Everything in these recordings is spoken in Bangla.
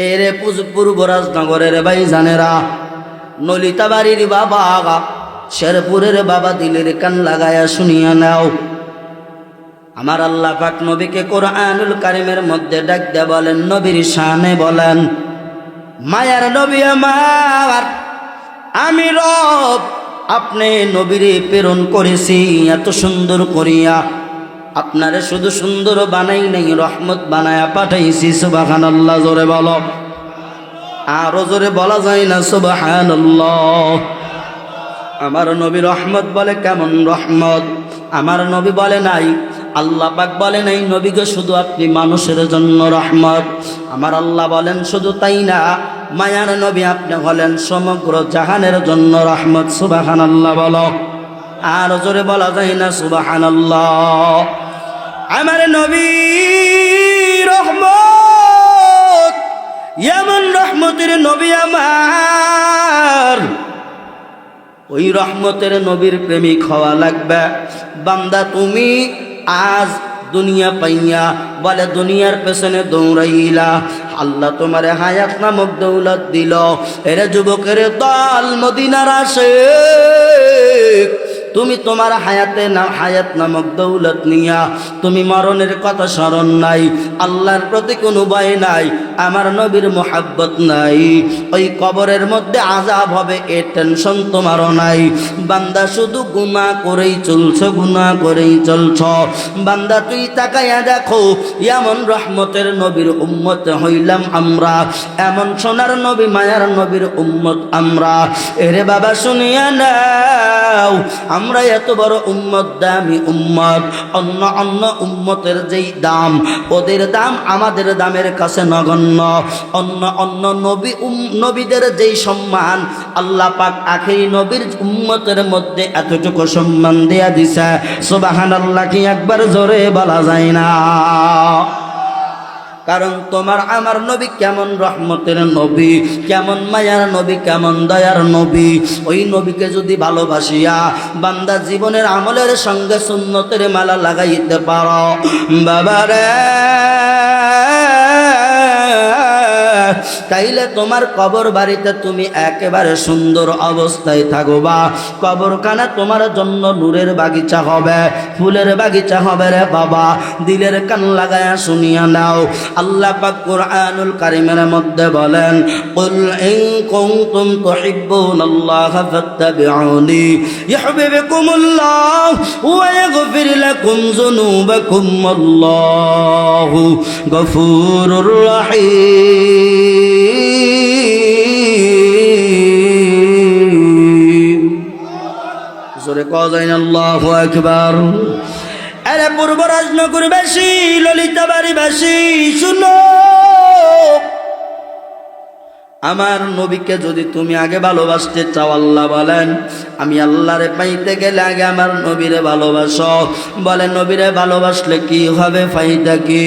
এরে পূর্ব রাজনগরের ভাই জানেরা, নলিতাবাড়ির বাবা, শেরপুরের বাবা, দিলের কান লাগায়া শুনিয়া নাও। আমার আল্লাহ পাক নবীকে কোরআনুল কারীমের মধ্যে ডাক দিয়ে বলেন, নবীর শানে বলেন, মায়ার নবী আমার, আমি রব আপনি নবীরে প্রেরণ করেছি এত সুন্দর করিয়া, আপনারে শুধু সুন্দর বানাই নাই, রহমত বানায়া পাঠাইছি। সুবহানাল্লাহ, জোরে বলো। আরো জোরে বলা যায় না সুবহানাল্লাহ। আমার নবী রহমত বলে, কেমন রহমত? আমার নবী বলে নাই, আল্লাহ পাক বলে নাই নবীকে শুধু আপনি মানুষের জন্য রহমত। আমার আল্লাহ বলেন শুধু তাই না, মায়ার নবী আপনি হলেন সমগ্র জাহানের জন্য রহমত। সুবহানাল্লাহ বলো। আর জোরে বলা যায় না সুবহানাল্লাহ। আমার নবী রহমত, এমন রহমতের নবী আমার, ওই রহমতের নবীর প্রেমিক হওয়া লাগবে। বান্দা তুমি আজ দুনিয়া পাইয়া বলে দুনিয়ার পেছনে দৌড়াইলা, আল্লাহ তোমারে হায়াত নামক দৌলত দিল। এরে যুবকের দল, মদিনার আশিক, তুমি তোমার হায়াত নামক দৌলত নিয়া তুমি মরণের কথা স্মরণ নাই, আল্লাহর প্রতি কোনো ভয় নাই, আমার নবীর মোহাব্বত নাই, ওই কবরের মধ্যে আযাব হবে এ টেনশন তোমারও নাই। বান্দা শুধু গুনাহ করেই চলছ, গুনাহ করেই চলছ। বান্দা তুই তাকাইয়া দেখো, এমন রহমতের নবীর উম্মত হইলাম আমরা, এমন সোনার নবী মায়ার নবীর উম্মত আমরা। এরে বাবা শুনিয়া নাও, আমরা এত বড় উম্মত, দামি উম্মত, অন্য অন্য উম্মতের যেই দাম, ওদের দাম আমাদের দামের কাছে নগণ্য। অন্য অন্য নবীদের যেই সম্মান আল্লাহ পাক আখেরি নবীর উম্মতের মধ্যে এতটুকু সম্মান দেয়া দিছে। সুবহানাল্লাহ কি একবার জোরে বলা যায় না? কারণ তোমার আমার নবী কেমন রহমতের নবী, কেমন মায়ার নবী, কেমন দয়ার নবী। ওই নবীকে যদি ভালোবাসিয়া বান্দা জীবনের আমলের সঙ্গে সুন্নতের মালা লাগাইতে পারো, বাবারে, তাইলে তোমার কবর বাড়িতে তুমি একেবারে সুন্দর অবস্থায় থাকবা। কবরখানা তোমার জন্য নূরের বাগিচা হবে, ফুলের বাগিচা হবে রে বাবা। দিলের কান লাগায়া শুনিয়া নাও, আল্লাহ পাক কুরআনুল কারীমের মধ্যে বলেন, কুল ইন কুনতুম তুহিব্বুনাল্লাহা ফাত্তাবিউনি ইউহিব্বুকুমুল্লাহ ওয়া ইয়াগফির লাকুম যুনুবাকুম আল্লাহু গফুরুর রহিম। জোরে কও যায় না আল্লাহু আকবার। আরে পূর্ব রাজনগরবাসী, ললিতাবাড়িবাসী, শুনো, আমার নবীকে যদি তুমি আগে ভালোবাসতে চাও, আল্লাহ বলেন আমি আল্লাহরে পাইতে গেলে আগে আমার নবীরে ভালোবাসো। বলে নবীরে ভালোবাসলে কি হবে, ফায়দা কি?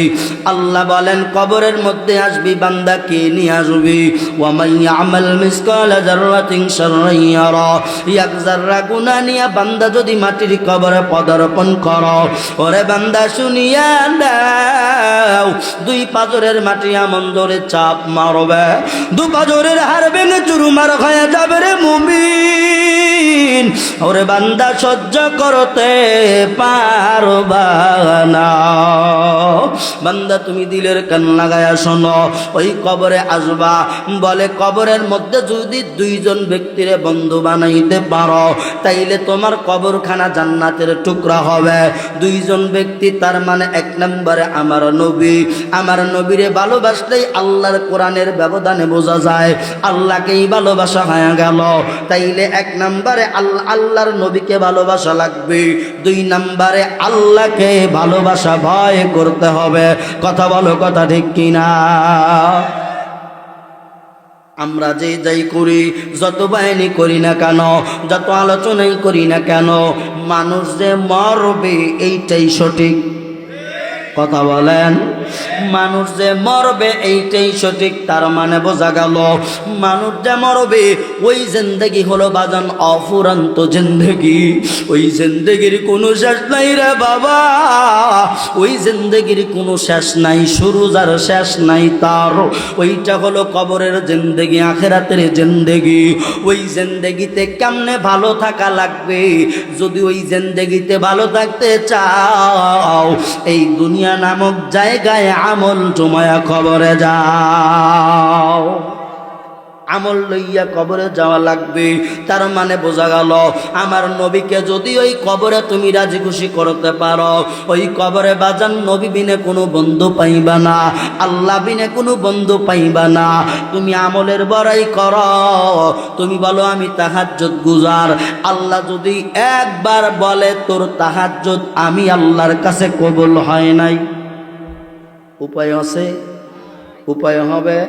আল্লাহ বলেন কবরের মধ্যে আসবি, বান্দা কে নিয়ে আসবি? ওয়া মান ইয়ামাল মিসকালা যাররাতিন শাররান ইয়ারা, এক যাররা গুনাহ নিয়ে বান্দা যদি মাটির কবরে পদার্পণ করো, ওরে বান্দা শুনিয়া দাও, দুই পাজরের মাটি এমন জোরে চাপ মারবে, দু পাজরের হাড় ভেঙে চুরমার হয়ে যাবে রে মুমিন। ওরে বান্দা সহ্য করতে পারবা না। বান্দা তুমি দিলের কান লাগায়া শোনো, ওই কবরে আসবা। বলে কবরের মধ্যে যদি দুইজন ব্যক্তিরে বন্ধু বানাইতে পারো, তাইলে তোমার কবরখানা জান্নাতের টুকরা হবে। দুইজন ব্যক্তি, তার মানে এক নম্বরে আমার নবী। আমার নবীরে ভালোবাসলেই আল্লাহর কোরআনের ব্যবধানে বোঝা যায় আল্লাহকেই ভালোবাসা হয়ে গেল। তাইলে এক নম্বরে আল্লাহর নবীকে ভালোবাসা লাগবে, দুই নম্বরে আল্লাহকে ভালোবাসা ভয় করতে হবে। কথা বলো, কথা ঠিক কিনা? আমরা যে যাই করি, যত বাহিনী করি না কেন, যত আলোচনাই করি না কেন, মানুষ যে মরবে এইটাই সঠিক। কথা বলেন। মানুষ যে মরবে এইটাই সঠিক, তার মানে বোঝা গেল মানুষ যে মরবে ওই জিন্দেগি হলো বাজান অফুরন্ত জিন্দেগি। ওই জিন্দেগির কোনো শেষ নাই রে বাবা, ওই জিন্দেগির কোনো শেষ নাই, শুরু যার শেষ নাই তার। ওইটা হলো কবরের জিন্দেগি, আখিরাতের জিন্দেগি। ওই জিন্দেগিতে কেমনে ভালো থাকা লাগবে? যদি ওই জিন্দেগিতে ভালো থাকতে চাও, এই দুনিয়া নামক জায়গায় আমল জমায়া কবরে যাও। আমল লইয়া কবরে যাওয়া লাগবে। তার মানে বোঝা গেল আমার নবীকে যদি ওই কবরে তুমি রাজি খুশি করতে পারো, ওই কবরে বাজান নবী বিনে কোনো বন্ধু পাইবা না, আল্লাহ বিনে কোনো বন্ধু পাইবা না। তুমি আমলের বড়াই করো, তুমি বলো আমি তাহাজ্জুদ গুজার, আল্লাহ যদি একবার বলে তোর তাহাজ্জুদ আমি আল্লাহর কাছে কবুল হয় নাই, উপায় আছে? উপায় হবে?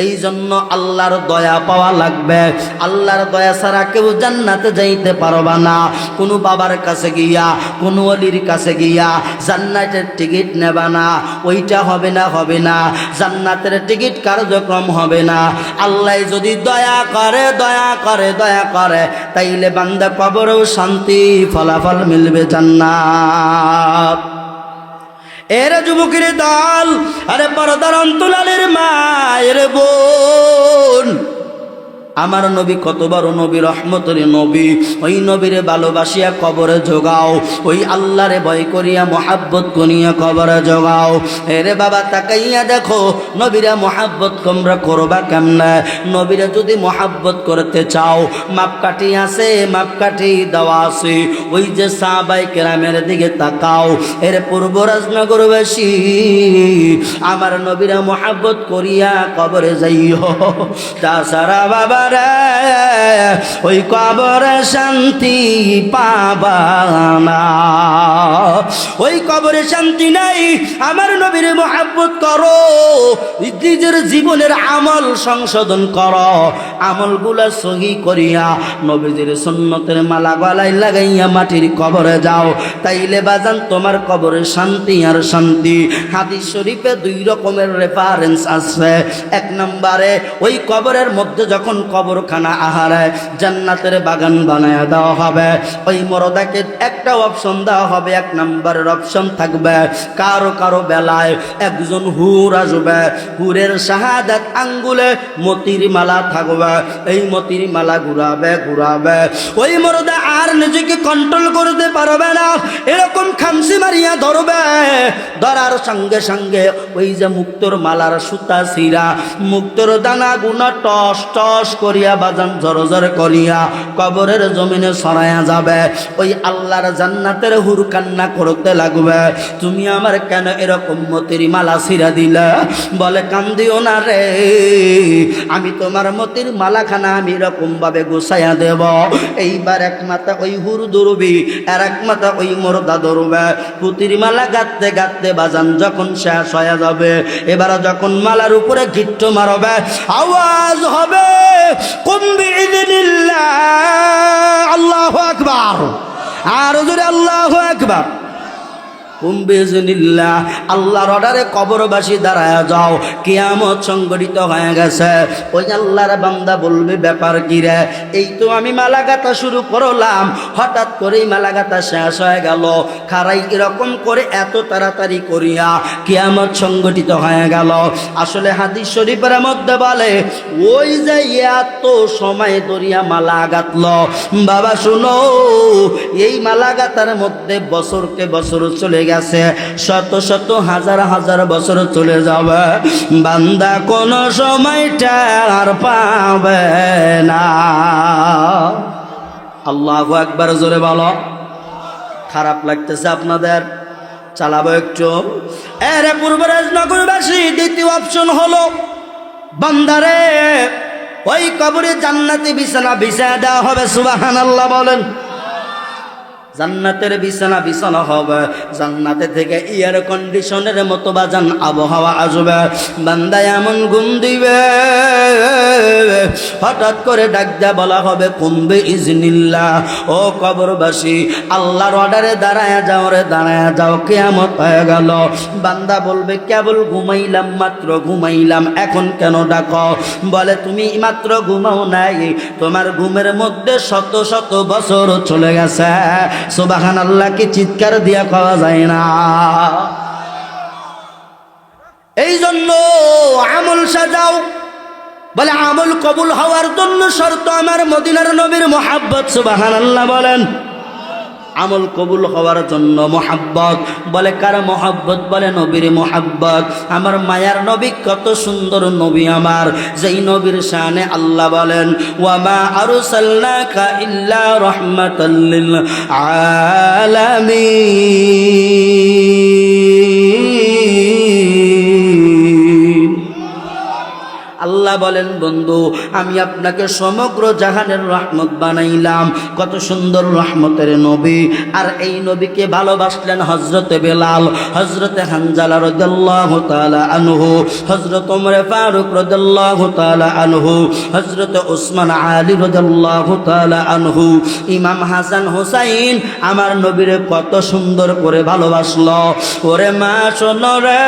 এই জন্য আল্লাহর দয়া পাওয়া লাগবে। আল্লাহর দয়া ছাড়া কেউ জান্নাতে যাইতে পারবা না। কোনো বাবার কাছে গিয়া, কোনো ওলির কাছে গিয়া জান্নাতের টিকিট নেবা না, ওইটা হবে না, হবে না। জান্নাতের টিকিট কার্যক্রম হবে না। আল্লাহ যদি দয়া করে, দয়া করে, দয়া করে, তাইলে বান্দা কবরেও শান্তি, ফলাফল মিলবে জান্নাত। এর যুবকের দল, আরে পর্দার অন্তরালের মায়ের বোন, আমার নবী কত বড় নবী, রহমতের নবী। ওই নবীরে ভালোবাসিয়া কবরে জোগাও, ওই আল্লাহরে ভয় করিয়া মহাব্বত করিয়া কবরে জোগাও। এরে বাবা তাকাইয়া দেখো নবীরা মহাব্বত তোমরা করবা কেমনে? নবীরা যদি মহাব্বত করতে চাও, মাপকাঠি আছে, মাপকাঠি দেওয়া আছে। ওই যে সাহাবায়ে কেরামের দিকে তাকাও। এর পূর্ব রাজনগরবাসী, আমার নবীরা মহাব্বত করিয়া কবরে যাইও। তাছাড়া বাবা ওই কবরে শান্তি পাবা না, ওই কবরে শান্তি নাই। আমার নবীর মহব্বত করো, নিজের জীবনের আমল সংশোধন করো, আমলগুলা সহি করিয়া নবীজির সুন্নতের মালা গলায় লাগাইয়া মাটির কবরে যাও। তাইলে বাজান তোমার কবরে শান্তি আর শান্তি। হাদিস শরীফে 2 রকমের রেফারেন্স আছে। 1 নম্বরে ওই কবরের মধ্যে যখন কবরখানা আহারে জান্নাতের বাগান বানায় দেওয়া হবে, ওই মরদাকে একটা অপশন দেওয়া হবে। 1 নম্বরের অপশন থাকবে কারো কারো বেলায় একজন হুর আসবে, হুরের শাহাদাত আঙ্গুলে মতির মালা থাকবে। এই মতির মালা ঘুরাবে ঘুরাবে, ওই মরদা আর নিজেকে কন্ট্রোল করতে পারবে না, এরকম খামসি মারিয়া ধরবে। ধরার সঙ্গে সঙ্গে ওই যে মুক্তোর মালার সুতা ছিঁড়া, মুক্তোর দানা গুনা টস টস করিয়া বাজান জরজর করিয়া কবরের জমিনে সরাইয়া যাবে। ওই আল্লাহর জান্নাতের হুর কান্না করতে লাগবে, তুমি আমার কেন এরকম মতির মালা ছিঁড়া দিলা? বলে কান্দিও না রে, আমি তোমার মতির মালাখানা আমি এরকম ভাবে গোছাইয়া দেব। এইবার এক মাথা ওই হুর ধরবি, আর এক মাথা ওই মরদা ধরবে। পুতির মালা গাঁথতে গাঁথতে বাজান যখন শেষ হয়ে যাবে, এবার যখন মালার উপরে গিট্টো মারবে, আওয়াজ হবে কুম বিইذنিল্লাহ, আল্লাহু আকবার, আর জোরে আল্লাহু আকবার। আল্লাহর অর্ডারে কবরবাসী দাঁড়ায় যাও, কিয়ামত সংগঠিত হয়ে গেছে। ওই আল্লাহর বান্দা বলবে ব্যাপার কি রে? এই তো আমি মালা গাঁথা শুরু করলাম, হঠাৎ করেই মালা গাঁথা শেষ হয়ে গেল। খারাই এরকম করে এত তাড়াতাড়ি করিয়া কিয়ামত সংগঠিত হয়ে গেল। আসলে হাদিস শরীফের মধ্যে বলে ওই যে এত সময় ধরিয়া মালা গাঁথল, বাবা শুনো, এই মালা গাঁথার মধ্যে বছরকে বছর চলে গেছে, শত শত হাজার হাজার বছর চলে যাবে, বান্দা কোন সময়টা আর পাবে না। আল্লাহু আকবার, জোরে বলো। খারাপ লাগতেছে আপনাদের? চালাবো একটু। এরে পূর্বরাজ নগরবাসী, দ্বিতীয় অপশন হলো বান্দারে ওই কবরে জান্নাতি বিছানা বিছায়া দেওয়া হবে। সুবহানাল্লাহ বলেন। জান্নাতের বিছানা বিছানা হবে, জান্নাতে থেকে এয়ার কন্ডিশনের মতো বাজান আবহাওয়া আসবে। বান্দা এমন ঘুম দিবে, হঠাৎ করে ডাক দেয়া বলা হবে কুম্বে ইজনিল্লাহ, ও কবরবাসী আল্লাহর অর্ডারে দাঁড়ায় যাও রে, দাঁড়ায় যাও, কিয়ামত হয়ে গেল। বান্দা বলবে কেবল ঘুমাইলাম, মাত্র ঘুমাইলাম, এখন কেন ডাকো? বলে তুমি মাত্র ঘুমাও নাই, তোমার ঘুমের মধ্যে শত শত বছর চলে গেছে। সুবহানাল্লাহ কি চিৎকার দিয়া খাওয়া যায় না? এই জন্য আমল সাজাও। বলে আমল কবুল হওয়ার জন্য শর্ত আমার মদিনার নবীর মুহাব্বত। সুবহানাল্লাহ বলেন। আমল কবুল হওয়ার জন্য মুহাব্বত। বলে কার মুহাব্বত? বলে নবীর মুহাব্বত। আমার মায়ার নবী কত সুন্দর নবী আমার, যেই নবীর শানে আল্লাহ বলেন ওয়া মা আরসালনাকা ইল্লা রাহমাতাল লিল আলামিন। আল্লাহ বলেন বন্ধু আমি আপনাকে সমগ্র জাহানের রহমত বানাইলাম। কত সুন্দর রহমতের নবী। আর এই নবীকে ভালোবাসলেন হযরতে বেলাল, হযরতে হানজালা রাদিয়াল্লাহু তাআলা আনহু, হযরত ওমর ফারুক রাদিয়াল্লাহু তাআলা আনহু, হযরত ওসমান আলী রাদিয়াল্লাহু তাআলা আনহু। ইমাম হাসান হুসাইন আমার নবীরে কত সুন্দর করে ভালোবাসলো। ওরে মা শোনো রে,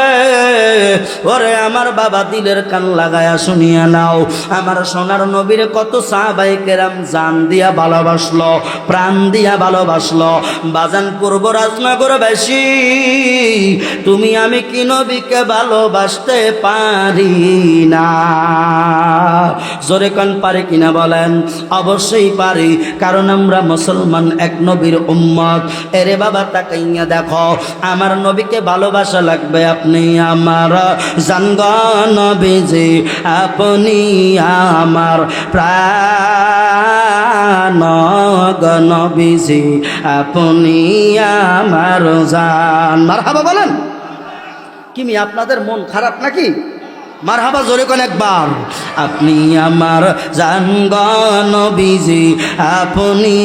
ওরে আমার বাবা দিলের কান লাগায়া শুনিয়া নাও, আমার সোনার নবীর কত সাহাবায়ে কেরাম জান দিয়া ভালোবাসলো, প্রাণ দিয়া ভালোবাসলো। বাজান পূর্ব রাজনগরবাসী তুমি আমি কি নবীকে ভালোবাসতে পারি না? জোরে কান পারি কিনা বলেন? অবশ্যই পারি, কারণ আমরা মুসলমান, এক নবীর উম্মত। এরে বাবা তাকাইয়া দেখো, আমার নবীকে ভালোবাসা লাগবে আপনি আমার জানগণ নবীজি, আপনি আমার প্রাণ নবীজি, আপনি আমার জান। মারহাবা বলেন। কি আপনাদের মন খারাপ নাকি? মারহাবা জোরে কোন একবার। আপনি আমার জান গো নবীজি, আপনি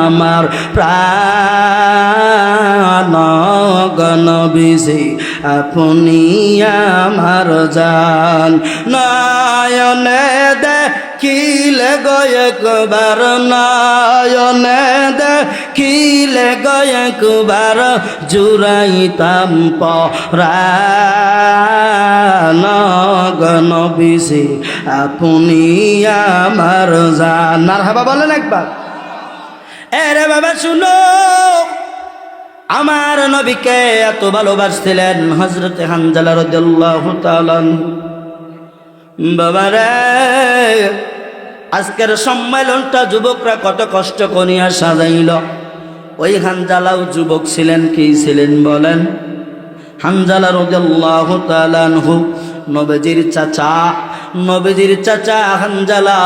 আমার প্রাণ গো নবীজি, আপনি আমার জান। নয়নে দেখিলে গো একবার, নয়নে দেখিলে গো একবার, জুড়াইতাম পরাণ গো নবীজি, আপনি আমার জান। মারহাবা বলেন একবার। এরে বাবা শুনো, আমার নবীকে এত ভালোবাসছিলেন হযরতে হানজালা রাদিয়াল্লাহু তাআলা। বাবারে আজকের সম্মেলনটা যুবকরা কত কষ্ট করিয়া সাজাইল। ওই হানজালাও যুবক ছিলেন। কি ছিলেন বলেন? হানজালা রাদিয়াল্লাহু তাআলা আনহু নবীজির চাচা, নবীজির চাচা হানজালা,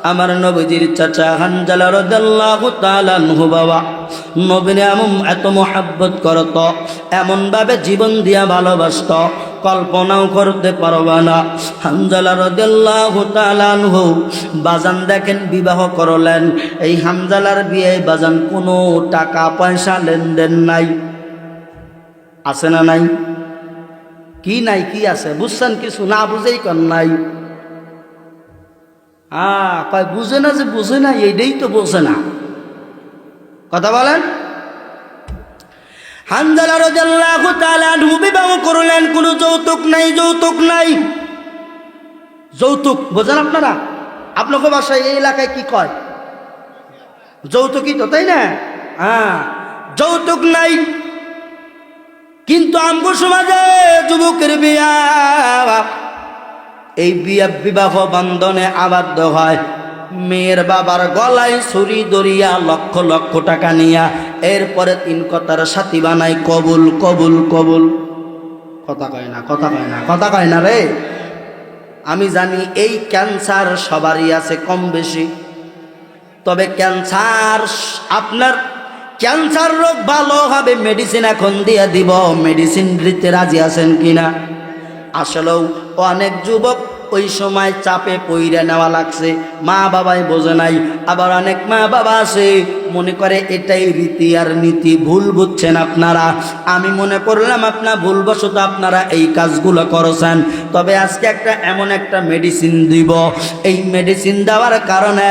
আমার নবীজির চাচা হানজালা রাদিয়াল্লাহু তাআলা আনহু বাবা নবীরে এত মোহাব্বত করত, এমন ভাবে জীবন দিয়া ভালোবাসত, কল্পনাও করতে পারবা না। হানজালা রাদিয়াল্লাহু তাআলা আনহু বাজান দেখেন বিবাহ করলেন। এই হানজালার বিয়ে বাজান কোনো টাকা পয়সা লেনদেন নাই। আছে না নাই? কি নাই? কি আছে? বুঝছেন কিছু? না বুঝেই কর নাই। কয় বুঝে না, যে বুঝে না এইটাই তো বোঝে না। কথা বলেন। হানজালা রাদিয়াল্লাহু তাআলা আনহু বিবাহ করলেন, কোনো যৌতুক নাই, যৌতুক নাই। যৌতুক বোঝেন আপনারা? আপনাকে বাসায় এই এলাকায় কি কয়? যৌতুকই তো, তাই না? যৌতুক নাই। কিন্তু আমগো সমাজে যুবকের বিয়া, এই বিবাহ বন্ধনে আবদ্ধ হয় মেয়ের বাবার গলায় ছুরি ধরিয়া লক্ষ লক্ষ টাকা নিয়া, এরপরে 3 কথার সাথী বানাই কবুল কবুল কবুল। কথা কয় না, কথা কয় না, কথা কয় না রে। আমি জানি এই ক্যান্সার সবারই আছে কম বেশি, তবে ক্যান্সার আপনার ক্যান্সার রোগ ভালো হবে মেডিসিন এখন দিয়ে দিব, মেডিসিন দিতে রাজি আছেন কিনা? আসলেও অনেক যুবক ওই সময় চাপে পইরা নেওয়া লাগছে, মা বাবাই বোঝে নাই। আবার অনেক মা বাবা আছে মনে করে এটাই রীতি আর নীতি, ভুল বুঝছেন আপনারা। আমি মনে করলাম আপনার ভুলবশত আপনারা এই কাজগুলো করেছেন। তবে আজকে এমন একটা মেডিসিন দিব, এই মেডিসিন দেওয়ার কারণে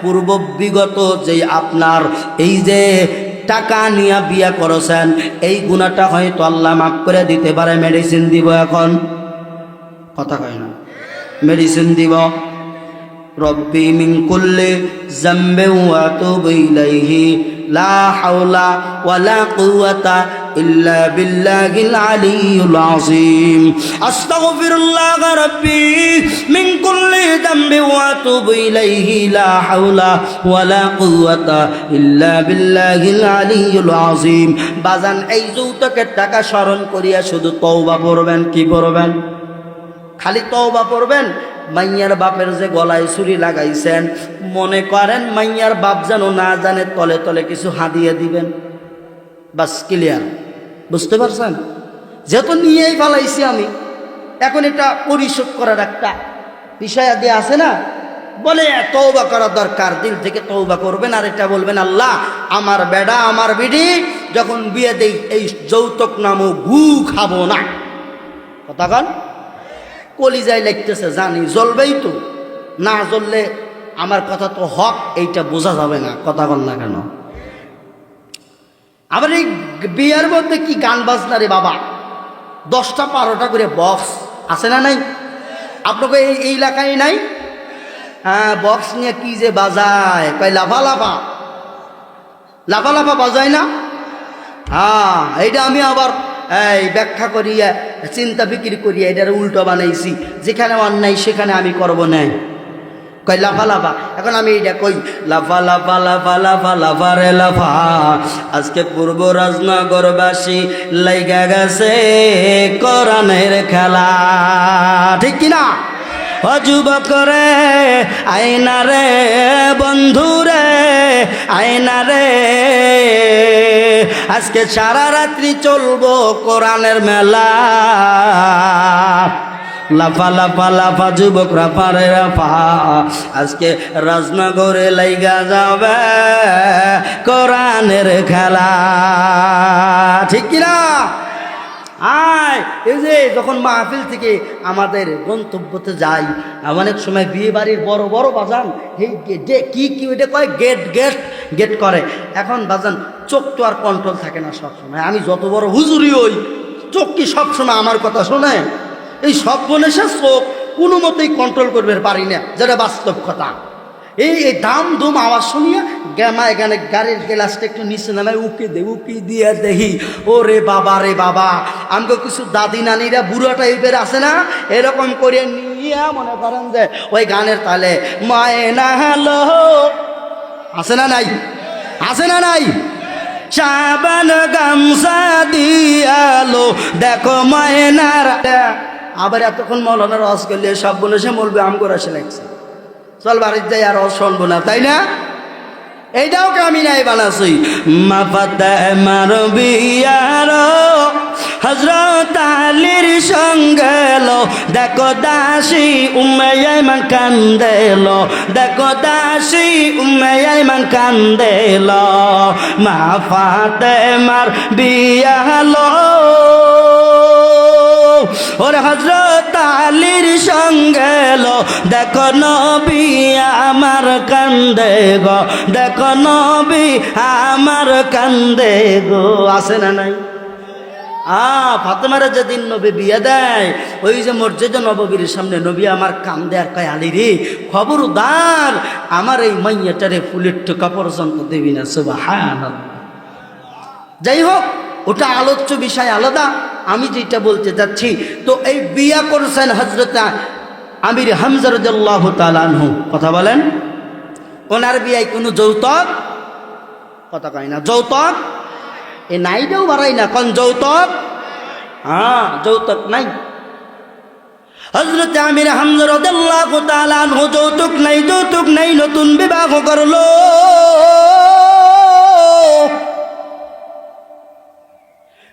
পূর্ব বিগত যে আপনার এই যে টাকা নিয়ে বিয়া করেছেন এই গুনাহটা হয়তো আল্লাহ মাফ করে দিতে পারে। মেডিসিন দিব, এখন কথা কয় না, মেডিসিন দিব। রব্বি মিন কুল্লি যামবি ওয়া আতুবু ইলাইহি লা হাওলা ওয়ালা কুওয়াতা ইল্লা বিল্লাহিল আলিয়্যিল আযীম। আস্তাগফিরুল্লাহ রব্বি মিন কুল্লি যামবি ওয়া আতুবু ইলাইহি লা হাওলা ওয়ালা কুওয়াতা ইল্লা বিল্লাহিল আলিয়্যিল আযীম। বাজান, এই যৌতুকের টাকা স্মরণ করিয়া শুধু তওবা পড়বেন। কি পড়বেন? খালি তওবা পড়বেন। মাইয়ার বাপের যে গলায় ছুরি লাগাইছেন, মনে করেন মাইয়ার বাপ যেন না জানে, তলে তলে কিছু হাদিয়া দিবেন। বাস, ক্লিয়ার। বুঝতে পারছেন? যেহেতু নিয়েই ফেলাইছি আমি, এখন এটা পরিশোধ করার একটা বিষয় আদি আছে না, বলে তওবা করা দরকার। দিল থেকে তওবা করবেন আর এটা বলবেন, আল্লাহ, আমার বেডা আমার বিডি যখন বিয়ে দেই এই যৌতুক নামও গু খাবো না। কথা কন? কলিজায় লাগতেছে, জানি জ্বলবেই তো, না জ্বললে আমার কথা তো হক এইটা বোঝা যাবে না। কথা কন না কেন? আবার এই বিয়ের মধ্যে কি গান বাজনা রে বাবা, 10টা 12টা করে বক্স আছে না নাই? আপনাকে এই এলাকায় নাই? হ্যাঁ, বক্স নিয়ে কি যে বাজায়, কয় লাফা লাফা লাফা লাফা বাজায় না? হ্যাঁ, এইটা আমি আবার এই ব্যাখ্যা করিয়া চিন্তা বিক্রি করিয়া এটার উল্টো বানাইছি। যেখানে অন্যায় সেখানে আমি করব নাই, কই লাফা লাফা। এখন আমি এটা কই লাফা লাফা লাফা লাফা লাফা রে লাফা। আজকে পূর্ব রাজনগরবাসী লাইগা গেছে কোরআনের খেলা, ঠিক কিনা? ও যুবক রে আয়না রে, বন্ধু রে আয়না রে, আজকে সারা রাত্রি চলবো কোরআনের মেলা। লাফা লাফা লাফা যুবক রাফা রে রাফা, আজকে রাজনগরে লাইগা যাবে কোরআনের খেলা, ঠিক কিনা? আয়, এই যে যখন মাহফিল থেকে আমাদের গন্তব্যতে যাই, অনেক সময় বিয়ে বাড়ির বড় বড় বাজান এই কি কি ওইটা কয় গেট গেট গেট করে। এখন বাজান চোখ তো আর কন্ট্রোল থাকে না সব সময়। আমি যত বড় হুজুরি হই, চোখ কি সব সময় আমার কথা শোনে? এই সব বনেছে চোখ কোনো মতেই কন্ট্রোল করবে পারি না, যেটা বাস্তব কথা। এই দাম দুম আওয়াজ শুনিয়া গ্যামা এখানে গাড়ির গ্লাসটা একটু নিচে নামায় উকি দিয়ে দেখি, ও রে বাবা রে বাবা, আমাকে কিছু দাদি নানিরা বুড়ো টাইপের আছে না, এরকম করে নিয়ে মনে করেন যে ওই গানের তালে মায়না হলো, আছে না নাই? আছে না নাই? সাবান গামছা দিয়ালো দেখো মায়নার। আবার এতক্ষণ মৌলানা রস করলে সব বলে সে বলবে আম করে আসে লাগছে, চল বাড়ির যাই আর শুনবো না, তাই না? এইটাও আমি নাই বানাচ্ছি। মাফাতে মারবিয়ার হযরত আলীর সঙ্গে লো, দেখো দাসী উম্মে আইমান কান্দেল, দেখো দাসী উম্মে আইমান কান্দেল, মা ফাতেমার বিয়া হলো ওর হযরত আলীর সঙ্গে লো, দেখো নবী আমার কান্দে গো, দেখো নবী আমার কান্দে গো, আছে না নাই? ফাতেমারে যেদিন নবী বিয়ে দেয়, ওই যে মসজিদে নববীর সামনে নবী আমার কান্দে আর কয়, আলী রে খবরদার আমার এই মাইয়াটারে ফুলের টোকা পর্যন্ত দেবি না। সুবহানাল্লাহ। যাই হোক, ওটা আলোচ্য বিষয় আলাদা। আমি যেটা বলতে যাচ্ছি, তো এই বিয়া করছেন হযরত আমির হামজা রাদিয়াল্লাহু তাআলা আনহু। কথা বলেন, ওনার বিয়ায় কোনো যৌতুক, কথা কয় না, যৌতুক এ নাইটাও বাড়াই না, কোন যৌতুক? হ্যাঁ, যৌতুক নাই। হযরত আমির হামজা রাদিয়াল্লাহু তাআলা আনহু যৌতুক নাই, নতুন বিবাহ করলো।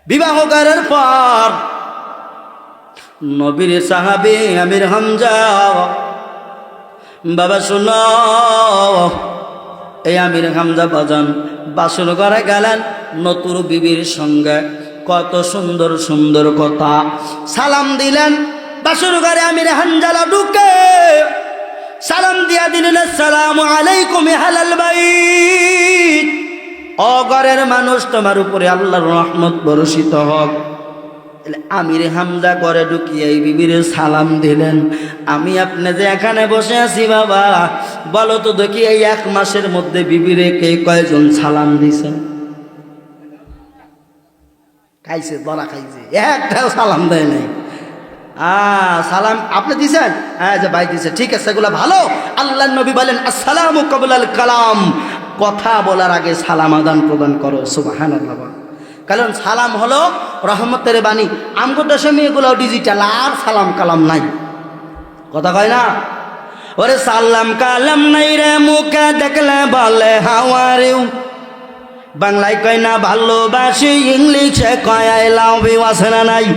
বিবাহ করার পর নবীর সাহাবী আমির হামজা, বাবা শোনো, এই আমির হামজা বাজান বাসর ঘরে গেলেন নতুন বিবির সঙ্গে, কত সুন্দর সুন্দর কথা সালাম দিলেন। বাসর ঘরে আমির হামজালা ঢুকে সালাম দিয়া দিলেন, আসসালামু আলাইকুম আহলাল বাইত, ও ঘরের মানুষ তোমার উপরে আল্লাহর রহমত বর্ষিত হোক। আমির হামজা ঘরে ঢুকিয়ে এই বিবির সালাম দিলেন, আমি আপনি যে এখানে বসে আছি বাবা, বলো তো দেখি এই 1 মাসের মধ্যে বিবিরে কে কয়জন সালাম দিছেন? খাইছে, বলা খাইছে, একটাও সালাম দেয় নাই। সালাম আপনি দিছেন? হ্যাঁ যে ভাই দিছে, ঠিক আছে, এগুলো ভালো। আল্লাহর নবী বলেন, আসসালামু ক্বাবলাল কালাম, কথা বলার আগে সালাম আদান প্রদান করো। সুবহানাল্লাহ। কারণ সালাম হলো রহমতের বাণী। আমগো দেশে এগুলো ডিজিটাল, আর সালাম কালাম নাই, কথা কয় না। ওরে সালাম কালাম নাই রে, মুখে দেখলে বলে হাউ আর ইউ, বাংলায় কয় না ভালোবাসি, ইংলিশে কয় আই লাভ ইউ, আছে না নাই?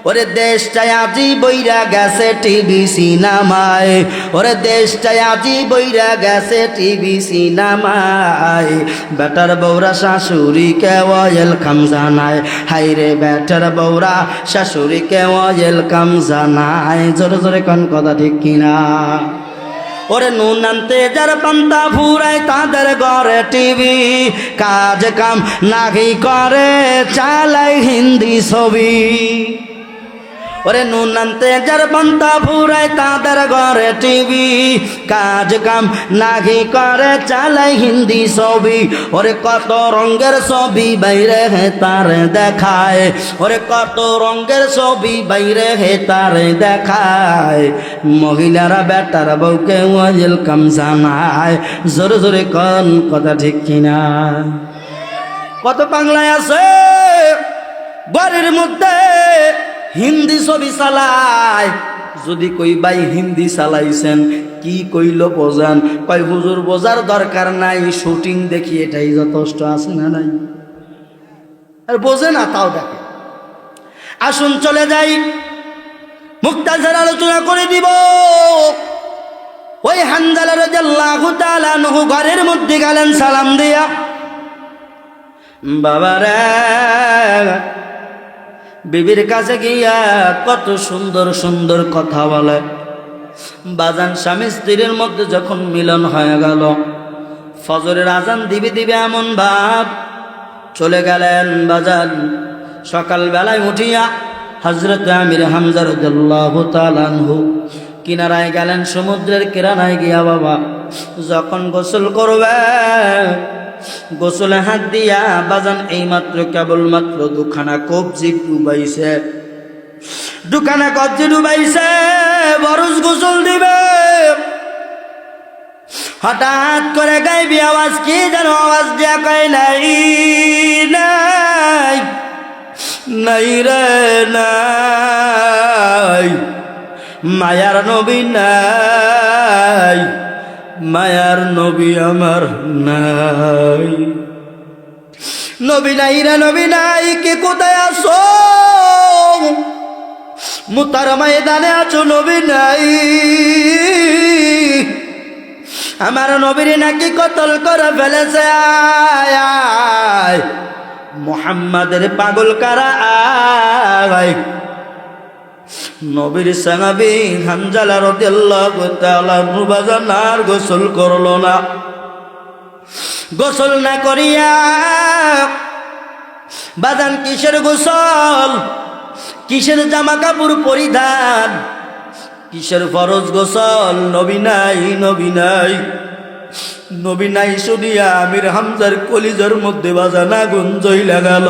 ওরে দেশটাই আজি বইরা গেছে টিভি সিনেমায়, ওরে দেশটাই আজি বইরা গেছে টিভি সিনেমায়, বেটার বৌরা শাশুড়িকে ওয়েলকাম জানায়, হাই রে বেটার বৌরা শাশুড়িকে ওয়েলকাম জানায়। জোরে জোরে কোন কথা ঠিক কিনা? ওরে নুন আনতে যার পান্তা ফুরায় তাদের ঘরে টিভি, কাজ কাম নাহি করে চালাই হিন্দি ছবি। ওরে নুন আনতে যার পান্তা ফুরায় তাদের ঘরে টিভি, কাজ কাম নাহি করে চালাই হিন্দি ছবি। ওরে কত রঙের ছবি বাইরে হে তার দেখায়, ওরে কত রঙের ছবি বাইরে হে তার দেখায়, মহিলারা বেটার বউকে ওয়েলকাম জানায়। জোরে জোরে কোন কথা ঠিক কিনা? কত বাংলায় আছে বাড়ির মধ্যে হিন্দি ছবি চালায়, যদি কই ভাই হিন্দি চালাইছেন কি কইল বোঝান, কই হুজুর বোঝার দরকার নাই, শুটিং দেখি এটাই যথেষ্ট, আছে না নাই? আর বোঝে না তাও দেখে। আসুন চলে যাই, মুক্তাজার আলোচনা করে দিব। ওই হানজালা রাদিয়াল্লাহু তাআলা আনহু ঘরের মধ্যে গেলেন সালাম দিয়া, বাবারে বিবির কাছে গিয়া কত সুন্দর সুন্দর কথা বলে। বাজান স্বামী স্ত্রীর মধ্যে যখন মিলন হয়ে গেল, ফজরের আজান দিবে দিবে এমন ভাব, চলে গেলেন বাজান। সকালবেলায় উঠিয়া হযরত আমির হামজা রাদিয়াল্লাহু তাআলা আনহু কিনারায় গেলেন, সমুদ্রের কিনারায় গিয়া বাবা যখন গোসল করবে, গোসলে হাত দিয়া বাজান এইমাত্র কেবলমাত্র দুখানা কবজি ডুবাইছে, দুখানা কবজি ডুবাইছে, বরজ গোসল দিবে। হঠাৎ করে গাইবি আওয়াজ, কি যেন আওয়াজ দিয়া কয়, নাই নাই নাই রে নাই, মায়ার নবী নাই, মায়ার নবী আমার নাই। নবী নাই রে নবী নাই, কে কোথায় আছো? মুতার ময়দানে আছো, নবী নাই। আমার নবীর নাকি কতল করে ফেলেছে, আয় আয় মুহাম্মাদের পাগল কারা, আয়। নবীর সাহাবী হানজালা রাদিয়াল্লাহু তাআলা বাজান আর গোসল করলো না। গোসল না করিয়া বাজান কিসের গোসল, কিসের জামা কাপড় পরিধান, কিসের ফরজ গোসল? নবী নাই, নবী নাই, নবী নাই শুনিয়া আমির হামজার কলিজার মধ্যে বাজান আগুন জ্বইলা গেল।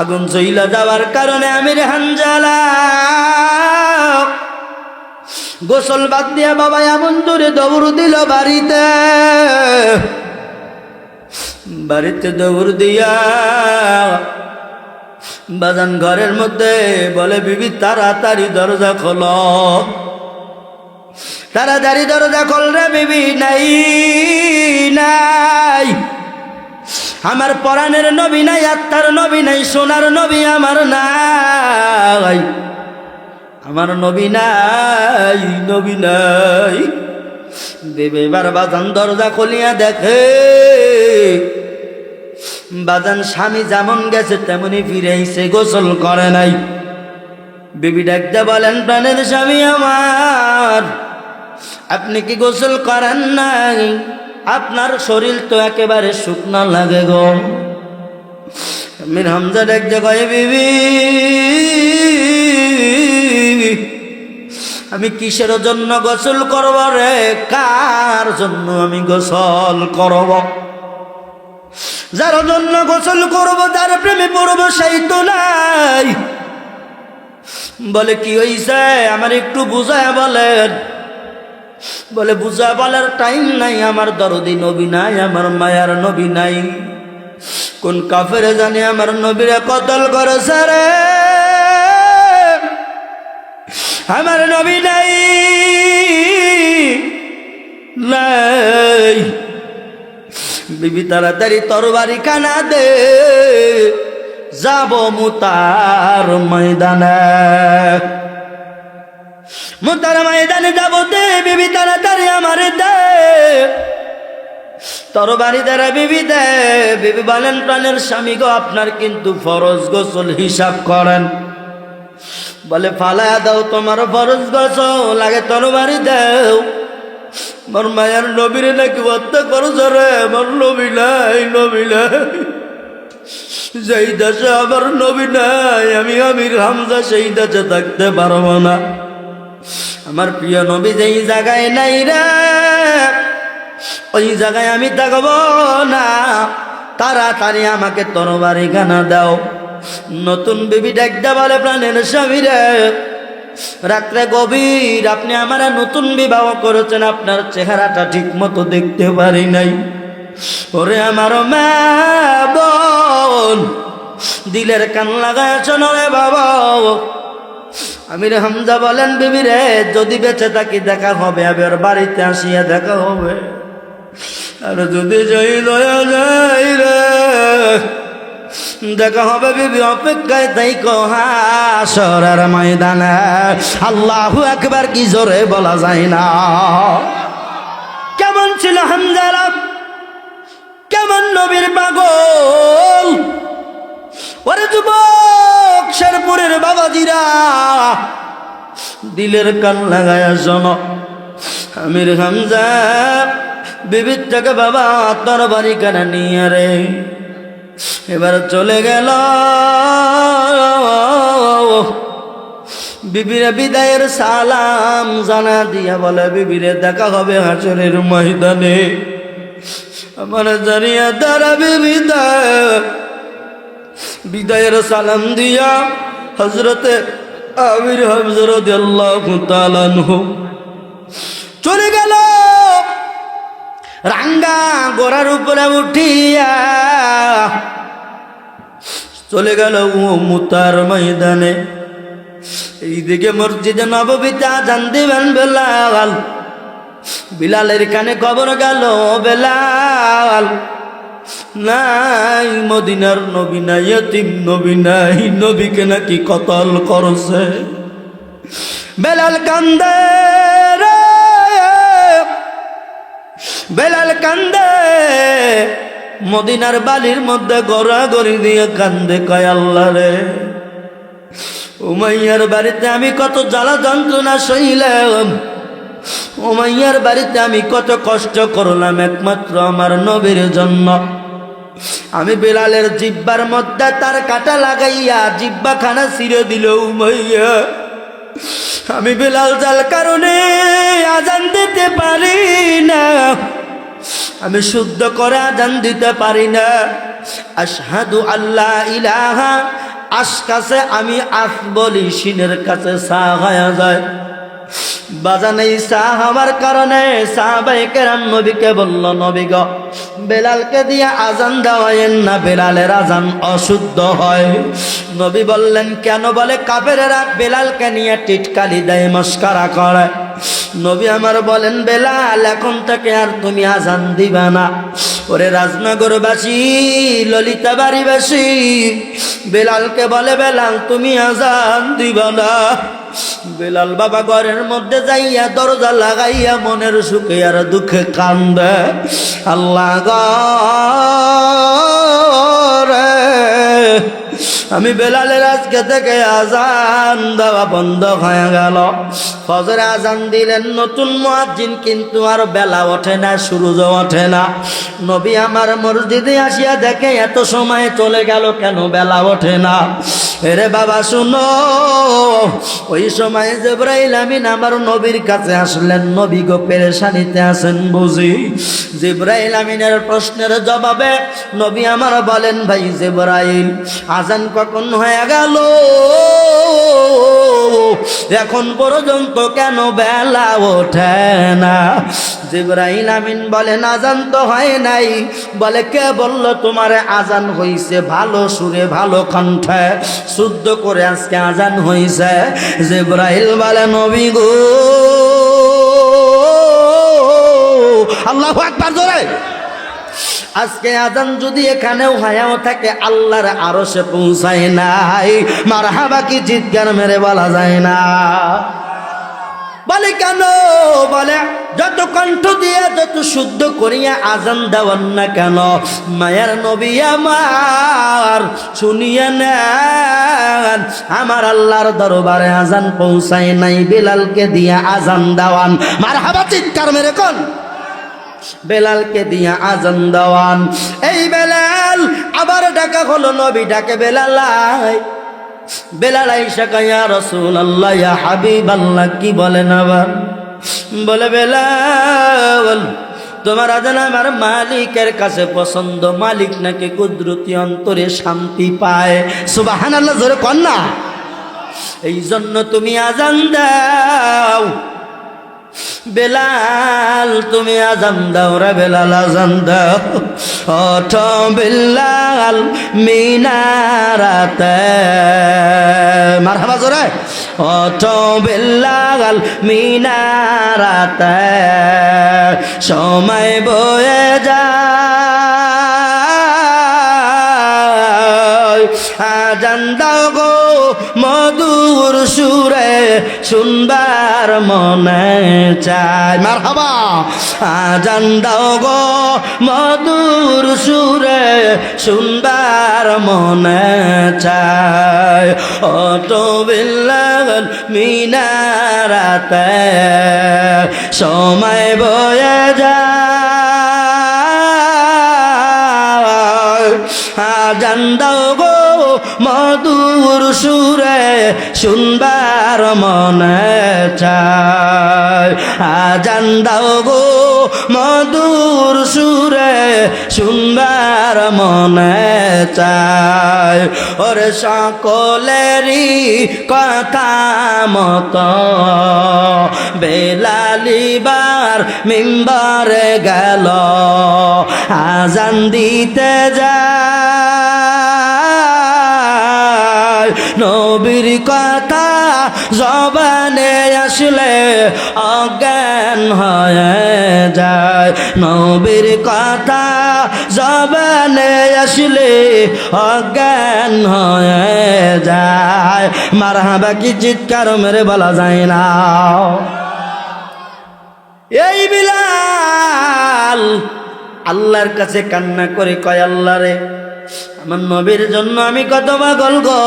আগুন জ্বইলা যাওয়ার কারণে আমির হামজালা গোসল বাদ দিয়া বাবা এমন জোরে দৌড় দিল বাড়িতে, বাড়িতে দৌড় দিয়া বাজান ঘরের মধ্যে বলে, বিবি তাড়াতাড়ি দরজা খোলো, তাড়াতাড়ি দরজা খোল রে বিবি, নাই নাই। আমার পরাণের নবী নাই, আত্মার নবী নাই, সোনার নবী আমার নাই, আমার নবী নাই, নবী নাই। বিবি এবার বাজান দরজা খুলিয়া দেখে বাজান স্বামী যেমন গেছে তেমনি ফিরে এসে, গোসল করে নাই। বিবি ডাকতে বলেন, প্রাণের স্বামী আমার, আপনি কি গোসল করেন নাই? আপনার শরীর তো একেবারে শুকনা লাগে গো। আমির হামজা ডাকতে কয়, বিবি আমি কিসের জন্য গোসল করব রে? কার জন্য আমি গোসল করব? যার জন্য গোসল করব, যার প্রেমে পড়ব, সেই তো নাই। বলে কি হইছে আমার একটু বুঝায় বলেন। বলে বুঝা বলার টাইম নাই, আমার দরদি নবী নাই, আমার মায়ার নবী নাই। কোন কাফেরে জানি আমার নবীরে কতল করেছে রে, আমার নবী নাই, নাই। বিবি তাড়াতাড়ি তরবারি কানা দে, যাব মুতার ময়দানে, মুতার ময়দানে যাব দে। বিবি তাড়াতাড়ি আমারে দে তরবারি দ্বারা, বিবি দে। বিবি বলেন, প্রাণের স্বামী গো, আপনার কিন্তু ফরজ গোসল হিসাব করেন। বলে ফালায়া দাও তোমার ফরজ গোসল, আগে তরবারি দাও। আমার মায়ের নবীরে নাকি হত্যা করছো রে? আমার নবী নাই, নবী নাই। যেই দেশে আমার নবী নাই, আমি আমির হামজা সেই দেশে থাকতে পারবো না। আমার প্রিয় নবী যেই জায়গায় নাই রে, ওই জায়গায় আমি থাকবো না। তাড়াতাড়ি আমাকে তরবারি খানা দাও। নতুন বিবি ডাকতে বলে, প্রাণের স্বামী রে, রাত্রে গভীর, আপনি আমার নতুন বিবাহ করেছেন, আপনার চেহারাটা ঠিক মতো দেখতে পারি নাই। ওরে আমার মা বোন, দিলের কান লাগায় শোনো রে বাবা। আমির হামজা বলেন, বিবি রে, যদি বেঁচে থাকি দেখা হবে, আবার বাড়িতে আসিয়া দেখা হবে। আর যদি যাই দয়া যাই রে, দেখা হবে বিবি, অপেক্ষায় তাই হাসরের ময়দানে। আল্লাহু আকবার, কি জোরে বলা যায় না। কেমন ছিল হামজারা, কেমন নবীর পাগল। ওরে যুবক শেরপুরের বাবাজিরা, দিলের কান লাগায়া শোনো। আমির হামজা বিবির থেকে, বাবা তরবারি কানা নিয়ে রে, এবার চলে গেল। বিবিরে বিদায়ের সালাম জানা দিয়া বলে, বিবিরে দেখা হবে হাসরের ময়দানে। আমার জানিয়া দ্বারা বিবিদা বিদায়ের সালাম দিয়া হযরতে আমির হামজা রাদিয়াল্লাহু তাআলা আনহু চলে গেল। রাঙ্গা গোড়ার উপরে উঠিয়া চলে গেল মুতার ময়দানে। এইদিকে মসজিদে নববীতে আযান দিবেন বেলাল। বিলালের কানে খবর গেল, বেলাল নাই, মদিনার নবী নাই, ইতিম নবী নাই, নবীকে নাকি কতল করছে। বেলাল কান্দে রে, বেলাল কান্দে, মদিনার বালির মধ্যে গড়াগড়ি দিয়ে কান্দে, কয় আল্লাহ রে, উমাইয়ার বাড়িতে আমি কত জ্বালা যন্ত্রণা সইলাম, উমাইয়ার বাড়িতে আমি কত কষ্ট করলাম একমাত্র আমার নবীর জন্য। আমি বেলালের জিব্বার মধ্যে তার কাটা লাগাইয়া জিব্বা খানা ছিঁড়ে দিল উমাইয়া। আমি বেলাল যার কারণে আজান দিতে পারি না, আমি শুদ্ধ করে আজান দিতে পারি না। আশহাদু আল্লা ইলাহা, আশ কাছে আমি আস বলি, সিনের কাছে সা হয়ে যায়। বাজান এই সা হওয়ার কারণে সাহাবায়ে কেরাম নবীকে বলল, নবী গো, বেলালকে দিয়ে আজান দেওয়ায়েন না, বেলালের আজান অশুদ্ধ হয়। নবী বললেন কেন? বলে কাফেরেরা বেলালকে নিয়ে টিটকালি দেয়, মস্করা করে। নবী আমার বলেন, বেলাল এখন থেকে আর তুমি আজান দিবা না। ওরে রাজনগরবাসী, ললিতাবাড়িবাসী, বেলালকে বলে, বেলাল তুমি আজান দিবা না? বেলাল বাবা ঘরের মধ্যে যাইয়া দরজা লাগাইয়া মনের সুখে আর দুঃখে কান্দে। আল্লাহ গো রে, আমি বেলালের আজকে থেকে আজান দেওয়া বন্ধ হয়ে গেল। ফজরে আজান দিলেন নতুন মুয়াজ্জিন, কিন্তু আর বেলা ওঠে না, সূর্য ওঠে না। নবী আমার মসজিদে আসিয়া দেখে এত সময় চলে গেল, কেন বেলা ওঠে না? এরে বাবা শুনো, ওই সময় জিবরাইল আমিন আমার নবীর কাছে আসলেন। নবী গো পেরেশানিতে আছেন বুঝি? জিবরাইল আমিনের প্রশ্নের জবাবে নবী আমার বলেন, ভাই জিবরাইল, আজান কখন হয়ে গেল, এখন পর্যন্ত কেন বেলা ওঠে না? জিবরাইল আমিন বলেন, আজান তো হয় নাই। বলে, কে বলল তোমার আজান হইছে? ভালো সুরে ভালো কণ্ঠে শুদ্ধ করে আজকে আজান হইছে। জিবরাইল বলে, নবী গো, আল্লাহু আকবার জোরে। আজকে আজান যদি এখানেও হায়াও থাকে, আল্লাহর আরশে পৌঁছায় নাই। মারহাবা কি চিৎকার মেরে বলা যায় না? বলে কেন? বলে যত কণ্ঠ দিয়ে যত শুদ্ধ করিয়া আজান দেওয়ান না কেন, মায়ার নবী আমার শুনিয়ে নেন, আমার আল্লাহর দরবারে আজান পৌঁছায় নাই, বেলালকে দিয়া আজান দেওয়ান। মারহাবা চিৎকার মেরে কোন? বেলালকে দিয়া আজান দেওয়ান। এই বেলাল আবার ডাকা হলো, নবী ডাকে বেলাল। বেলাল আইসা কয়, ইয়া রাসূলুল্লাহ, ইয়া হাবিবাল্লাহ। কি বলেন আবার? বলে, বেলাল তোমার আজান আমার মালিকের কাছে পছন্দ, মালিক নাকি কুদরতি অন্তরে শান্তি পায়। সুবহানাল্লাহ জোরে কর না। এই জন্য তুমি আজান দাও। বেলাল তুমি আজান দাও রে, বেলাল আজান দাও। ওঠো বেলাল মিনারাতে, মারহাবা জোরে। ওঠো বেলাল মিনারাতে, সময় বয়ে যায়, আজান দাও গো মধুর সুরে, শুনবার মনে চায়। মারহাবা। আজান দাও গো মধুর সুরে, শুনবার মনে চায়। ওঠো বেলাল মিনারাতে, সময় বয়ে যায়, আজান দাও গো মধুর সুরে, শুনবার মনে চায়। আজান দাও গো মধুর সুরে, শুনবার মনে চায়। ওরে সকলেরই কথা মতো বেলালিবার মিম্বরে গেল, আজান দিতে যায়। নবীর কথা জবানে আসলে অজ্ঞান হয়ে যায়, নবীর কথা জবানে আসলে অজ্ঞান হয়ে যায়। মারহাবা কি চিৎকার মেরে বলা যায় না? এই বিলাল আল্লাহর কাছে কান্না করে কয়, আল্লাহ রে, আমার নবীর জন্য আমি কত পাগল গো।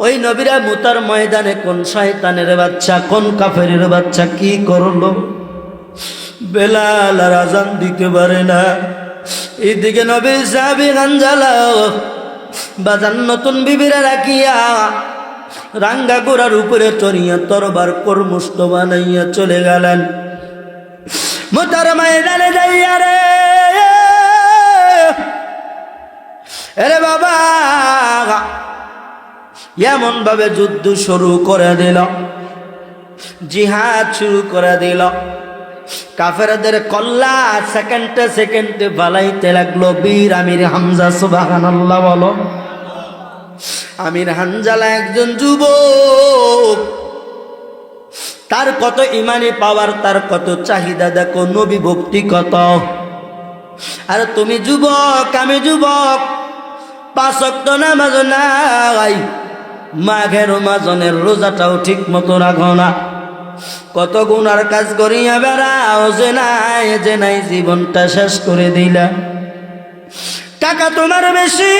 ওই নবীরা মুতার ময়দানে কোন শয়তানের বাচ্চা, কোন কাফেরের বাচ্চা কি করলো, বেলাল আর আজান দিতে পারে না। এইদিকে নবীর সাহাবী হানজালা বাজান নতুন বিবিরা রাখিয়া রাঙ্গা গোড়ার উপরে চড়িয়া তরবার কর্মস্থ বানাইয়া চলে গেলেন মুতার ময়দানে যাইয়া। রে আরে বাবা, এমন ভাবে যুদ্ধ শুরু করে দিল, জিহাদ শুরু করে দিল। কাফেরদের কল্লা সেকেন্ডে সেকেন্ডে বালাইতে লাগলো বীর আমির হামজা। সুবহানাল্লাহ বলো। আমির হামজালা একজন যুবক, তার কত ইমানি পাওয়ার, তার কত চাহিদা দেখো, নবী ভক্তি কত। আর তুমি যুবক, আমি যুবক, 5 ওয়াক্ত নামাজ নাই, মাঘের রমজানের রোজাটাও ঠিক মতো রাখো না, কত গুনার কাজ করিয়া বেড়াও, যে নাই জীবনটা শেষ করে দিলা। টাকা তোমার বেশি,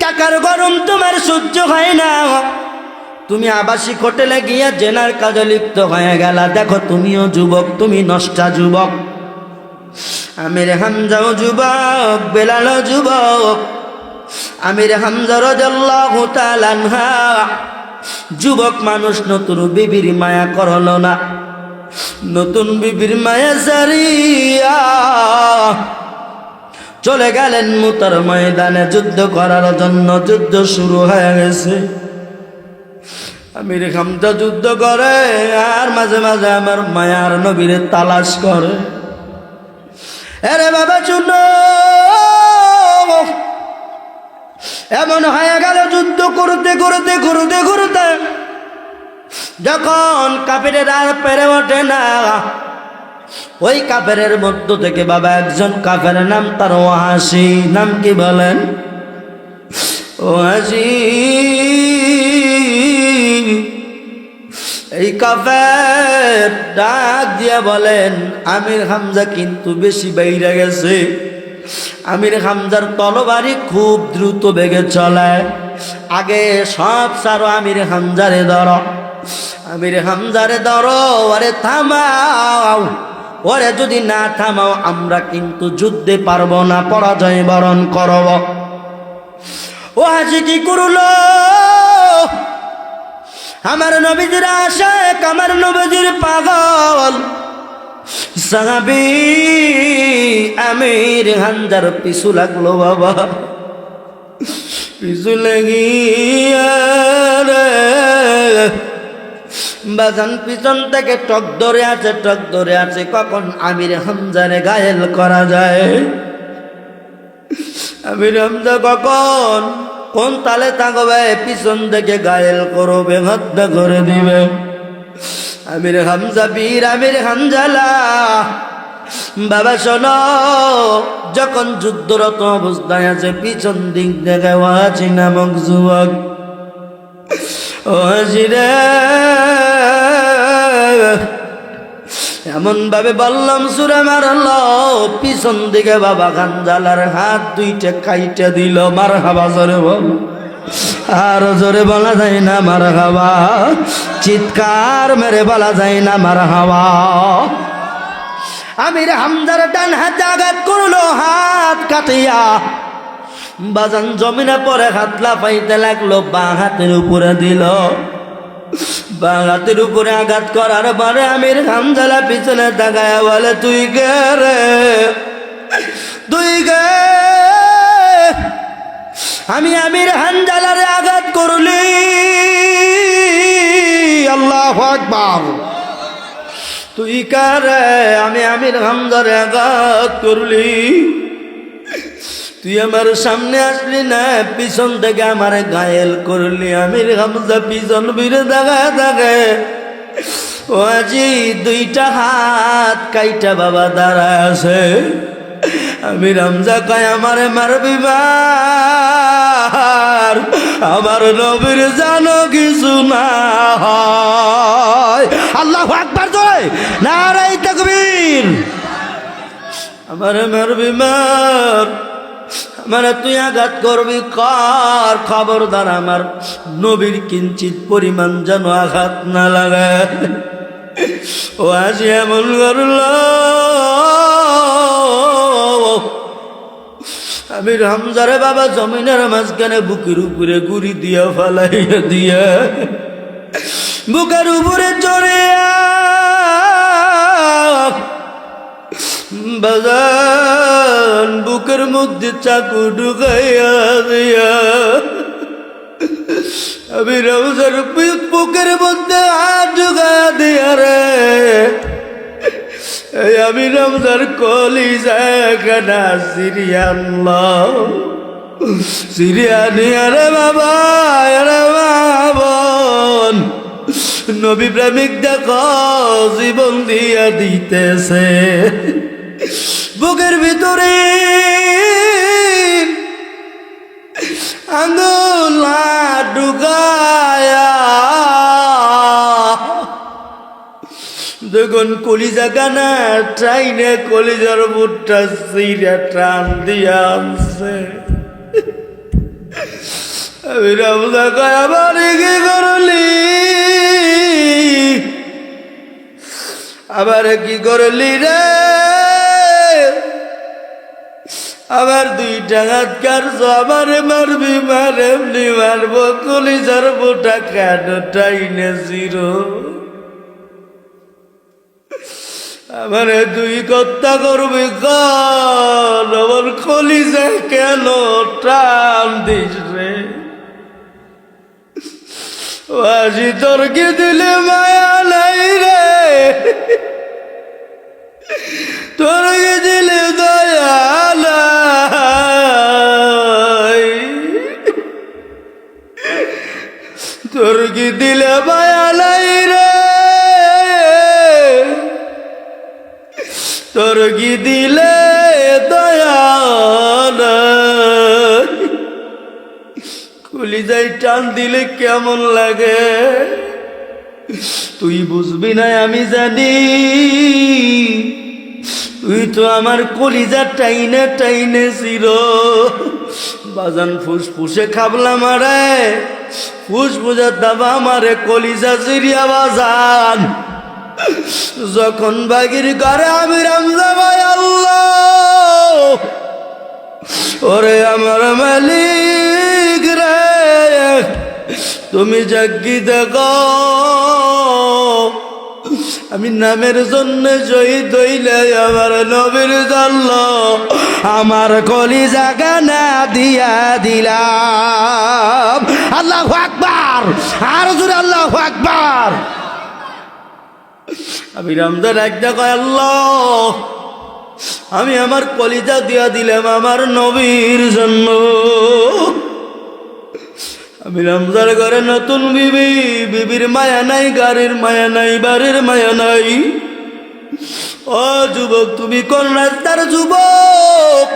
টাকার গরম তোমার সহ্য হয় না, তুমি আবাসিক হোটেলে গিয়া জেনার কাজে লিপ্ত হয়ে গেলা। দেখো তুমিও যুবক, তুমি নষ্টা যুবক। আমির হামজাও যুবক, বেলালও যুবক। আমির হামজা রাদিয়াল্লাহু তাআলা আনহা যুবক মানুষ, নতুন বিবির মায়া করল না, নতুন বিবির মায়া সারিয়া চলে গেলেন মুতার ময়দানে যুদ্ধ করার জন্য। যুদ্ধ শুরু হয়ে গেছে। আমির হামজা যুদ্ধ করে আর মাঝে মাঝে আমার মায়ার নবীরে তালাশ করে। আরে বাবা শুনো, এমন হয়ে গেল যুদ্ধ করতে করতে করতে করতে যখন কাফেরের আর পেরে ওঠে না, ওই কাফেরের মধ্য থেকে বাবা একজন কাফের, নাম তার ওয়াহাশী। নাম কি বলেন? ওয়াহাশী। এই কাফের ডাক দিয়া বলেন, আমির হামজা কিন্তু বেশি বাইরে গেছে। আমির হামজার তলবারি খুব দ্রুত বেগে চলে। আগে সব সারো, আমির হামজারে ধরো, আমির হামজারে ধরো, ওরে থামাও, ওরে যদি না থামাও আমরা কিন্তু যুদ্ধে পারবো না, পরাজয় বরণ করব। ও হাজি কি করলো? আমার নবীজির আশিক, আমার নবীজির পাগল সাহাবী আমির হামজার পিছু লাগলো বাবা, পিছু লাগিয়া রে বাজান পিছন থেকে টক ধরে আছে, টক ধরে আছে, কখন আমির হামজারে ঘায়েল করা যায়। আমির হামজা কখন কোন তালে থাকবে, পিছন থেকে ঘায়েল করবে, হত্যা করে দিবে। আমির হামজা বীর, আমির হামজালা বাবা শোনো, যখন যুদ্ধরত অবস্থায় আছে পিছন দিক থেকে ওয়াহাশী নামক যুবক, ওয়াহাশী রে এমন ভাবে বললাম সুরে মারল, পিছন দিকে বাবা হামজালার হাত দুইটা কাইটা দিল। মারহাবা জোরে বল, আর জোরে বলা যায় না মারহাবা, চিৎকার মেরে বলা যায় না মারহাবা। আমির হামজার ডান হাতে আঘাত করলো, হাত কাটিয়া বাজান জমিনে পরে হাত লাফাইতে লাগলো, বাঁ হাতের উপরে দিল। বাঁ হাতের উপরে আঘাত করার পরে আমির হামজালা পিছনে তাকায়া বলে, তুই কে রে, তুই কে? আমি আমির হামজালারে আঘাত করলি। আল্লাহু আকবার। তুই কারে? আমি আমির হামজারে আঘাত করলি। তুই আমার সামনে আসলি না, পিছন থেকে আমার ঘায়েল করলি। আমির হামজা পিছন ফিরে দাগায় দাগে, ও আজি দুইটা হাত কাইটা বাবা দাঁড়ায় আছে। আমির হামজা কয়, আমারে মারবি মার, আমার নবীর জানো কিছু না হয়। আল্লাহু আকবার জয়, নারে তাকবীর। আমারে মারবি মার, আমারে তুই আঘাত করবি কর, খবরদার আমার নবীর কিঞ্চিত পরিমাণ যেন আঘাত না লাগে। ও আসি এমন করল, আমির হামজারে বাবা জমিনের মাঝখানে বুকের উপরে গুড়ি দিয়া ফালাইয়া দিয়া, বুকের উপরে চড়িয়া বাজান বুকের মধ্যে চাকু ঢুকাইয়া দিয়া, আমির হামজার বুকের মধ্যে হাত ঢুকাইয়া দিয়া রে, এই আমির হামজার কলিজায় কানা সিরিয়াল্লাহ, সিরিয়ানিয়া রে বাবা, রে বাবন নবী প্রেমিক দেখো জীবন দিয়া দিতেছে। বুকের ভিতরে আঙুল ঢুকায়া যখন কলিজা কানা ট্রাইনে কলিজার বুটটা সিরা টান দিয়া আনছে, আমি রামদা কয় আবার কি করলি, আবার কি করলি রে, আবার দুই টাঙাত কারছো, আমারে মারবি মার, এমনি মারবো, কলিজার বুটা কেন টাইনে জিরো, আমারে তুই কর্তা করবি কর, আমার কলিজা কেন টান দিস রে, বাসি তোর কি দিলে মায়া নাই রে, তোর কি দিলে দয়া নাই, তোর কি দিলে মায়া নাই রে, তোর কি দিলে দয়া নাই, কলিজায় টান দিলে কেমন লাগে তুই বুঝবি না আমি জানি, তুই তো আমার কলিজা টাইনে টাইনে ছিল, বাজান ফুসফুসে খাবলা মারে, ফুসফুসের দাবা মারে কলিজা চিরিয়া বাজান, যখন বাগির ঘরে আমি রামজা ভাই আল্লাহ, ওরে আমার মালিক রে, তুমি জাগি দেখো, আমি নামের জন্য শহীদ হইলে আমার নবীর জন্য আমার কলিজা কানা দিয়া দিলাম, আল্লাহু আকবার, আর জোরে আল্লাহু আকবার। আমি রামজান একটা কয় আল্লাহ, আমি আমার কলিজা দিয়া দিলাম আমার নবীর জন্য। আমি রামজার ঘরে নতুন বিবি, বিবির মায়া নাই, গাড়ির মায়া নাই, বাড়ির মায়া নাই। ও যুবক, তুমি কোন রাস্তার যুবক,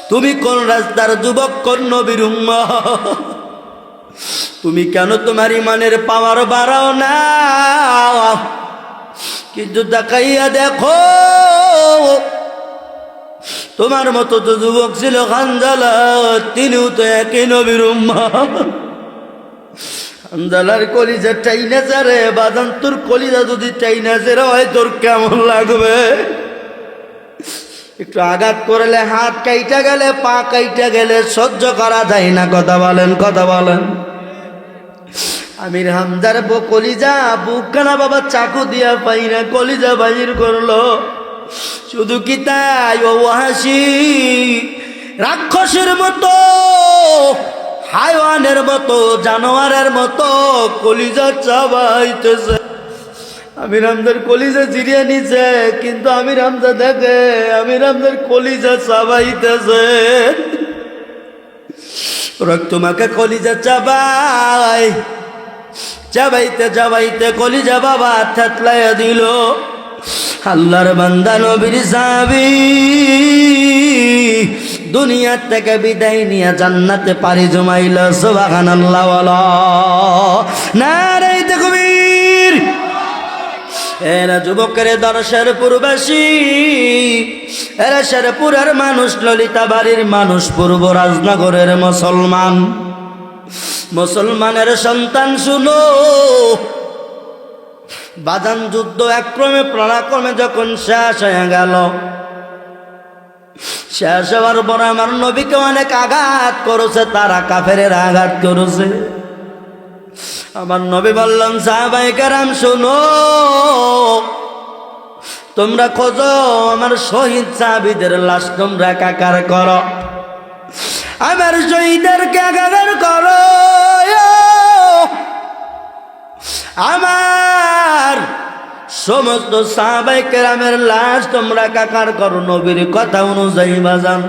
তুমি কোন রাস্তার যুবক, কোন নবীর উম্মাহ, তুমি কেন তোমার ইমানের পাওয়ার বাড়াও না? কিন্তু তাকাইয়া দেখো, তোমার মতো তো যুবক ছিল হানজালা, তিনিও তো একই নবীর উম্মাহ। হানজালার কলিজা টাইনা যারে বাদান, তোর কলিজা যদি টাইনা যারা হয় তোর কেমন লাগবে? একটু আঘাত করলে হাত কাইটা গেলে, পা কাইটা গেলে সহ্য করা যায় না। কথা বলেন, কথা বলেন। আমির হামজার কলিজা বুকখানা বাবা চাকু দিয়া পাইরা কলিজা বাহির করলো। শুধু কি তাই, ও হাসি রাক্ষসের মতো, হায়ওয়ানের মতো, জানোয়ারের মতো কলিজা চাবাইতেছে। আমির হামজার কলিজা জিরিয়ে নিছে, কিন্তু আমির হামজা দেখে আমির হামজার কলিজা চাবাইতেছে। রক্ত মাখা কলিজা চাবাই, চাবাইতে চাবাইতে কলিজা বাবা থেতলাইয়া দিল। আল্লাহর বান্দা নবীর সাহাবী দুনিয়ার থেকে বিদায় নিয়ে জান্নাতে পাড়ি জমাইল। সুবহানাল্লাহ ওয়ালা নারে তাকবীর। এরা যুবকের দরশের পূর্বাসী, এরা শেরপুরের মানুষ, ললিতা বাড়ির মানুষ, পূর্ব রাজনগরের মুসলমান। মুসলমানের সন্তান শুনো, বাজান যুদ্ধ একক্রমে পরাক্রমে যখন শেষ হয়ে গেল, শেষ হওয়ার পর আমার নবীকে অনেক আঘাত করেছে, তারা কাফেরের আঘাত করেছে। আমার নবী বললেন, সাহাবায়ে কেরাম শোনো, তোমরা খোঁজো আমার শহীদ সাহাবীদের লাশ, তোমরা একাকার করো, আমার শহীদদেরকে একাকার করো। আমার সমস্ত সাহাবায়ে কেরামের লাশ তোমরা একাকার করো। নবীর কথা অনুযায়ী বাজান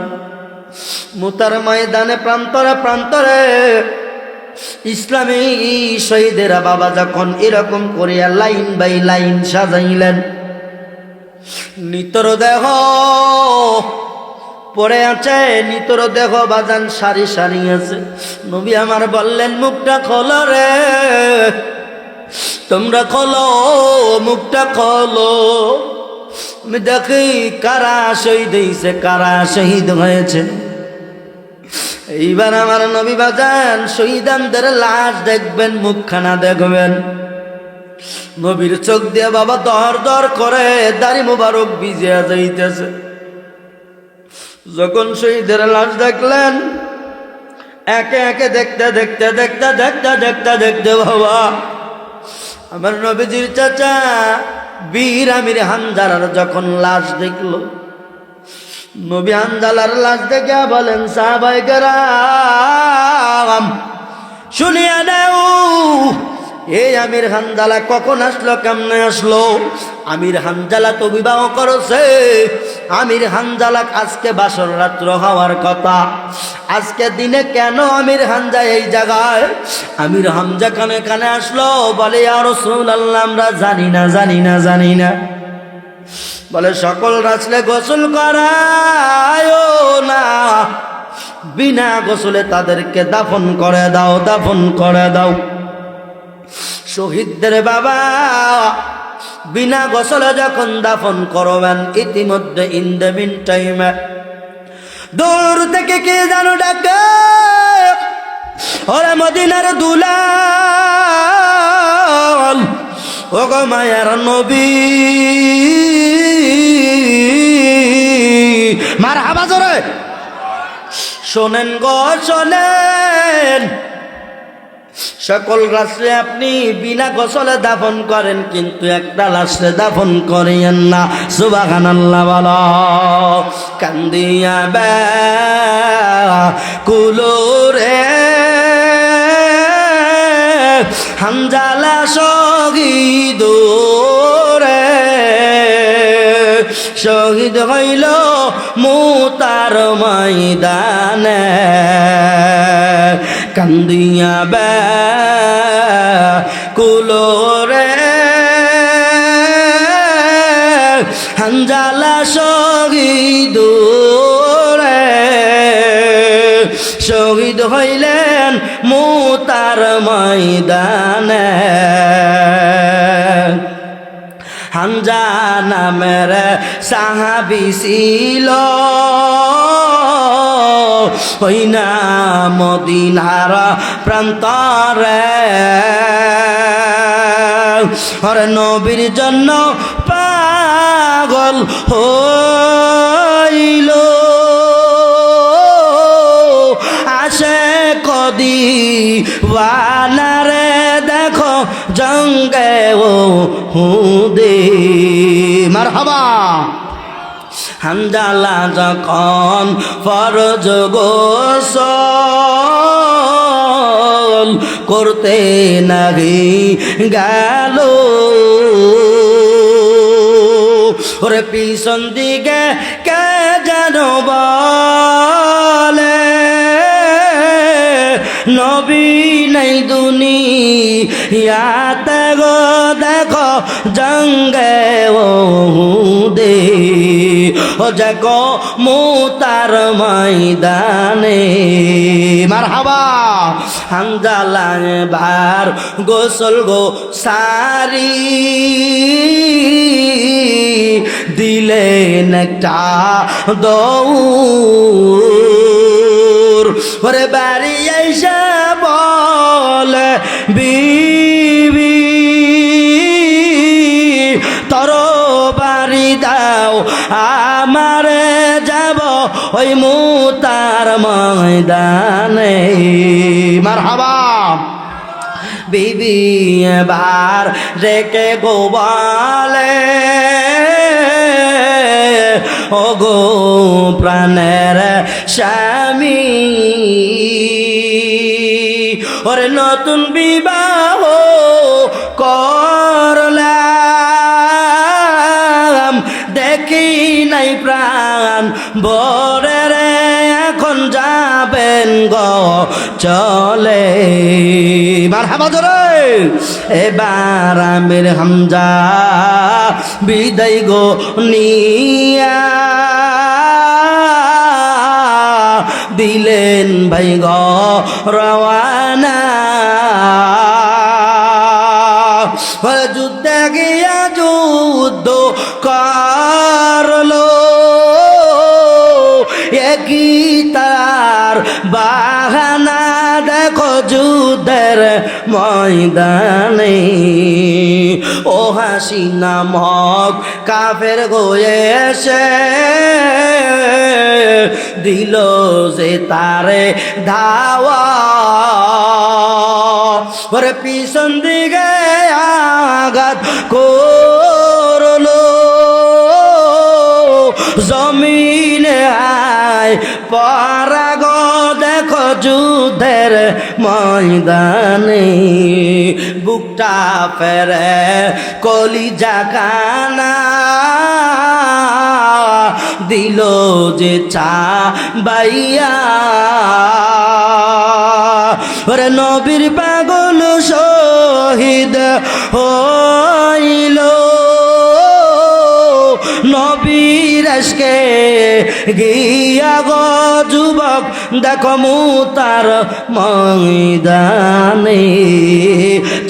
মুতার ময়দানে প্রান্তরে প্রান্তরে ইসলামী শহীদেরা বাবা যখন এরকম করিয়া লাইন বাই লাইন সাজাইলেন, নিতর দেহ পড়ে আছে, নিতর দেহ বাজান সারি সারি আছে। নবী আমার বললেন মুখটা খোলো রে, তোমরা খোলো, মুখটা খোলো, আমি দেখি কারা শহীদ হয়েছে, কারা শহীদ হয়েছে। এইবার আমার নবী বাজান শহীদানদের লাশ দেখবেন, মুখখানা দেখবেন। নবীর চোখ দিয়ে বাবা দর দর করে দাড়ি মোবারক ভিজিয়া যাইতেছে। যখন শহীদের লাশ দেখলেন, একে একে দেখতে দেখতে দেখতে দেখতে দেখতে দেখতে বাবা আমার নবীজির চাচা বীর আমির হামজার যখন লাশ দেখলো, নবী হামজালার লাশ দেখে বলেন সাহাবায়ে কেরাম শুনিয়া নাও, এই আমির হামজালা কখন আসলো, কেমনে আসলো? আমির হামজালা তো বিবাহ করেছে। আমির হামজালা আজকে বাসর রাত্র হওয়ার কথা, আজকে দিনে কেন আমির হামজা এই জায়গায়? আমির হামজা কানে কানে আসলো, বলে ইয়া রাসূলুল্লাহ আমরা জানি না জানি না জানি না। বলে সকল রাসূলে গোসল করায় না, বিনা গোসলে তাদেরকে দাফন করে দাও, দাফন করে দাও। শহীদদের বাবা বিনা গোসলে যখন দাফন করবেন, ইতিমধ্যে ইন দ্য মিন টাইমে দূর থেকে কে জানো ডাকে, ওরে মদিনার দুলাল, ও গো মায়ার নবী, মারহাবা জোরে শোনেন গো শোনেন। সকল রাসূলে আপনি বিনা গোসলে দাফন করেন, কিন্তু একটা লাশে দাফন করেন না। সুবহানাল্লাহ বলো। কান্দিয়া ব্যাকুল রে হামজালা শহীদ রে, শহীদ হইল মুতার ময়দানে। কান্দিয়া ব্যাকুল রে হামজালা শহীদ রে, শহীদ হইলেন মুতার ময়দানে। হামজা নামের সাহাবী ছিল, ওই না মদিনার প্রান্তরে, ওরে নবীর জন্য পাগল হইল, আসে কদি ওয়ানারে দেখো জঙ্গে ও হুদে। মারহাবা। হামজালা যখন ফরজ গোসল করতে নাহি গেল, ওরে পিছন দিকে কে যেন বলে নবী নাই দুনিয়াতে গো দেখো জঙ্গে ওহুদে, ও দেখো মুতার ময়দানে। মারহাবা। হামজালা এবার গোসল গো সারি দিলেন একটা দৌড়, ওরে বাড়ি এসে বলে বিবি তর বাড়ি দাও, আমারে যাব ওই মুতার ময়দানে। মারহাবা। বিবি এবার রেখে গো বলে, ও গো প্রাণের স্বামী, ওরে নতুন বিবাহ করলাম, দেখি নাই প্রাণ বরে রে, এখন যাবেন গো চলে। মারহাবা জোরে। এবার আমির হামজা বিদায় গো নিয়া দিলেন ভাই গো রওয়ানা যুদ্ধে গিয়া যুদ্ধ করলো একই তার বাহানা দেখো যুদ্ধের ময়দানে ও হাসি নামক কাফের গোয়ে এসে দিল যে তারে ধাওয়া ওরে পিছন দিকে আঘাত করলো জমিনে আয় পরাগ দেখো যুদ্ধের ময়দানে বুকটা ফেরে কলিজা কানা দিল যে চা বাইয়া ওরে নবীর পাগল শহীদ হইল নবীর আজকে গিয়া গো যুবক দেখো মুতার ময়দানে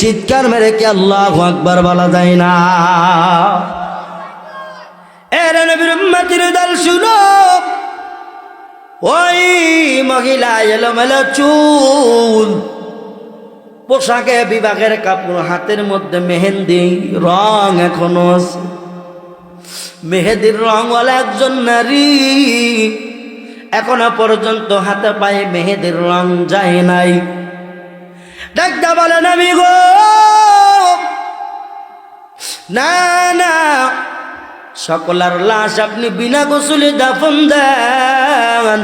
চিৎকার মেরে কি আল্লাহু আকবার বলা যায় না এর নবীর উম্মতের দল শুনো ওই মহিলা এলোমেলো চুল পোশাকে বিভাগের কাপড় হাতের মধ্যে মেহেন্দি রং এখনো আছে মেহেদির রংওয়ালা একজন নারী এখনো পর্যন্ত হাতে পায়ে মেহেদির রং যায় নাই ডাকতে বলেন আমি গো না না সকলার লাশ আপনি বিনা গোসলে দাফন দেন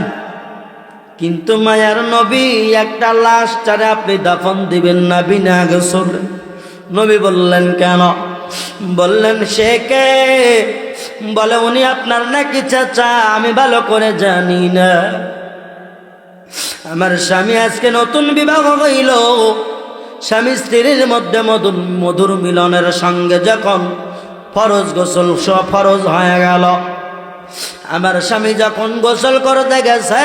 কিন্তু মায়ার নবী একটা লাশ ছাড়া আপনি দাফন দিবেন না বিনা গোসলে নবী বললেন কেন বললেন সে কে বলে উনি আপনার নাকি চাচা আমি ভালো করে জানি না আমার স্বামী আজকে নতুন বিবাহ হইল স্বামী স্ত্রীর মধ্যে মধুর মিলনের সঙ্গে যখন ফরজ গোসল সব ফরজ হয়ে গেল আমার স্বামী যখন গোসল করতে গেছে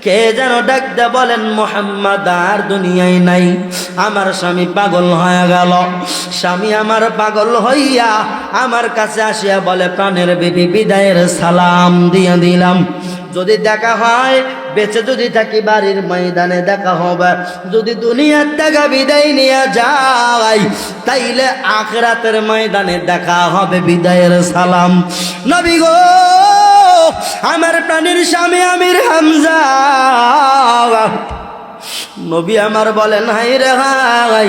কে যেন ডাকতে বলেন মুহাম্মদ আর দুনিয়ায় নাই আমার স্বামী পাগল হয়ে গেল স্বামী আমার পাগল হইয়া আমার কাছে আসিয়া বলে প্রাণের বিবি বিদায়ের সালাম দিয়ে দিলাম যদি দেখা হয় বেঁচে যদি থাকি বাড়ির ময়দানে দেখা হবে যদি দুনিয়ার থেকে বিদায় নিয়ে যাই তাইলে আখিরাতের ময়দানে দেখা হবে বিদায়ের সালাম নবী গো আমার প্রাণের স্বামী আমির হামজা নবী আমার বলেন হাই রে হাই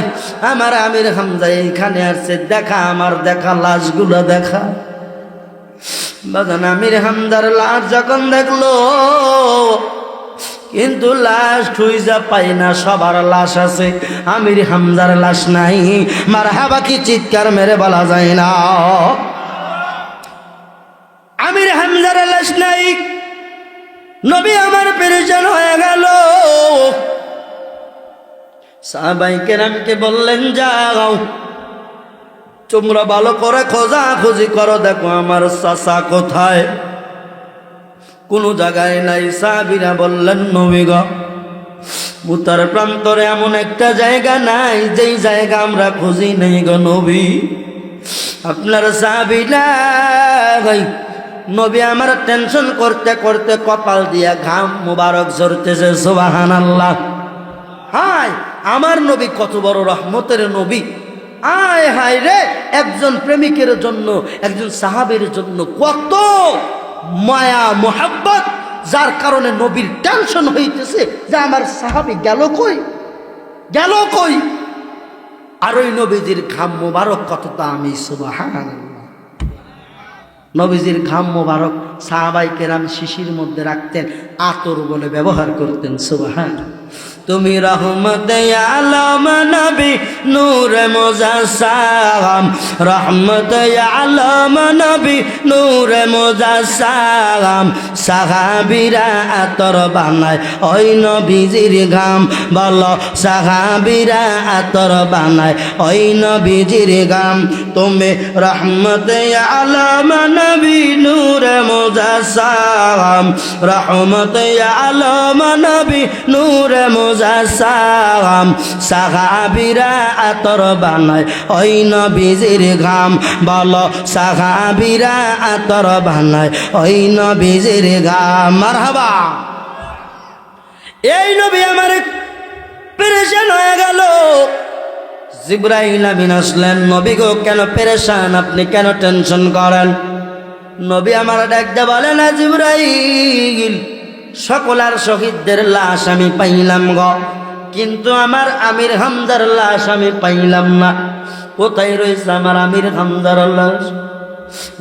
আমার আমির হামজা এইখানে আসছে দেখা আমার দেখা লাশগুলো দেখা বাজান আমির হামজার লাশ যখন দেখলো কিন্তু লাশ খুঁজা পাই না সবার লাশ আছে আমির হামজার লাশ নাই মারহাবা কি চিৎকার মেরে বলা যায় না আমির হামজার লাশ নাই নবী আমার পেরেশান হয়ে গেল সাহাবায়ে কেরামকে বললেন যাও তোমরা ভালো করে খোঁজাখুঁজি করো দেখো আমার চাচা কোথায় কোনো জায়গায় নাই সাহাবীরা বললেন নবী গো মুতার প্রান্তরে এমন একটা জায়গা নাই যেই জায়গা আমরা খুঁজি নাই গো নবী আপনার সাহাবীরা নবী আমার টেনশন করতে করতে কপাল দিয়া ঘাম মুবারক ঝরতেছে সুবহানাল্লাহ হায় আমার নবী কত বড় রহমতের নবী আয় হায় রে একজন প্রেমিকের জন্য একজন সাহাবীর জন্য কত মায়া মোহাব্বত যার কারণে নবীর টেনশন হইতেছে যে আমার সাহাবী গেল কই আর ওই নবীজির ঘাম মুবারক কত দামি সুবহানাল্লাহ নবীজির ঘাম মোবারক সাহাবায়ে কেরাম শিশির মধ্যে রাখতেন আতর বলে ব্যবহার করতেন সুবহানাল্লাহ তুমি রহমতে আলম নবী নূরে মুজাসসাম, রহমতে আলম নবী নূরে মুজাসসাম। সাহাবীরা আতর বানায় ওই নবীজির ঘাম, বলো সাহাবীরা আতর বানায় ওই নবীজির ঘাম। তুমি রহমতে আলম নবী নূরে মুজাসসাম, রহমতে আলম নবী নূরে মুজাসসাম। সাহাবীরা আতর বানায় ওই নবীজির ঘাম, বলো সাহাবীরা আতর বানায় ওই নবীজির ঘাম। মারহাবা। এই নবী আমার পেরেশান হয়ে গেল। জিবরাইল আমিন আসলেন, নবী গো কেন পেরেশান, আপনি কেন টেনশন করেন? নবী আমার ডাকতে বলেন, না জিবরাইল, সকলার শহীদদের লাশ আমি পাইলাম গো, কিন্তু আমার আমির হামজার লাশ আমি পাইলাম না। কোথায় রয়েছে আমার আমির হামজার লাশ?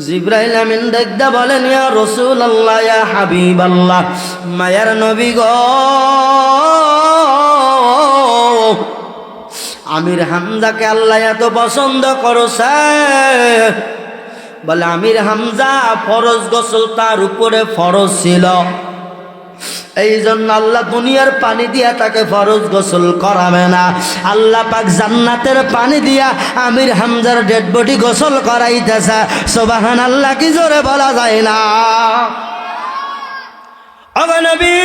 জিবরাইল আমিন দেখতে বলেন, ইয়া রাসূলুল্লাহ, ইয়া হাবিবাল্লাহ, মায়ার নবী গো, আমির হামজাকে আল্লাহ এত পছন্দ করছে, বলে আমির হামজা ফরজ গোসল তার উপরে ফরজ ছিল, এই জন্য আল্লাহ দুনিয়ার পানি দিয়া তাকে ফরজ গোসল করাবে না। আল্লাহ পাক জান্নাতের পানি দিয়া আমির হামজার ডেড বডি গোসল করাইতেছে। সুবহানাল্লাহ, কি জোরে বলা যায় না? ও নবী,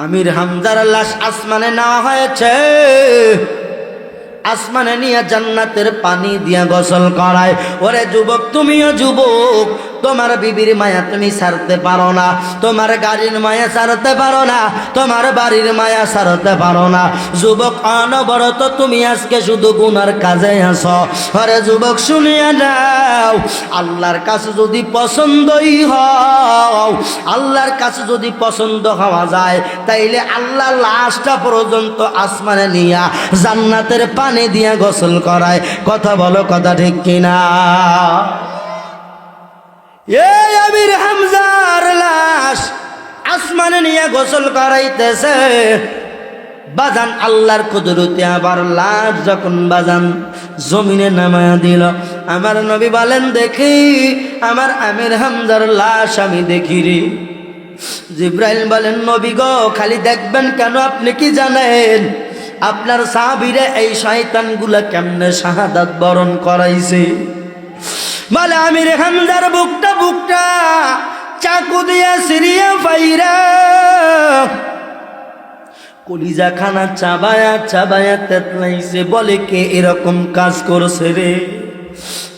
আমির হামজার লাশ আসমানে নেওয়া হয়েছে, আসমানে নিয়ে জান্নাতের পানি দিয়া গোসল করায়। ওরে যুবক, তুমিও যুবক, তোমার বিবির মায়া তুমি ছাড়তে পারো না, তোমার গাড়ির মায়া ছাড়তে পারো না, তোমার বাড়ির মায়া ছাড়তে পারো না। যুবক, অনবরত তুমি আজকে শুধু গুনার কাজে আসো। ওরে যুবক, শুনিয়া নাও, আল্লাহর কাছে যদি পছন্দই হও, আল্লাহর কাছে যদি পছন্দ হওয়া যায়, তাইলে আল্লাহ লাশটা পর্যন্ত আসমানে নিয়া জান্নাতের পানি দিয়া গোসল করায়। কথা বলো, কথা ঠিক কিনা? এই আমির হামজার লাশ আসমানে নিয়ে গোসল করাইতেছে। বাজান আল্লাহর কুদরতে আবার লাশ যখন বাজান জমিনে নামায়া দিল, আমার নবী বলেন, দেখি আমার আমির হামজার লাশ আমি দেখি রে। জিবরাইল বলেন, নবী গো, খালি দেখবেন কেন, আপনি কি জানেন আপনার সাহাবীরা এই শয়তানগুলা কেমনে শাহাদাত বরণ করাইছে? বলে আমির হামজার বুকটা চাকু দিয়া সিরিয়া ফাইরা কলিজা খানা চাবায়া তেতলাইছে। বলে কে এরকম কাজ করছে রে?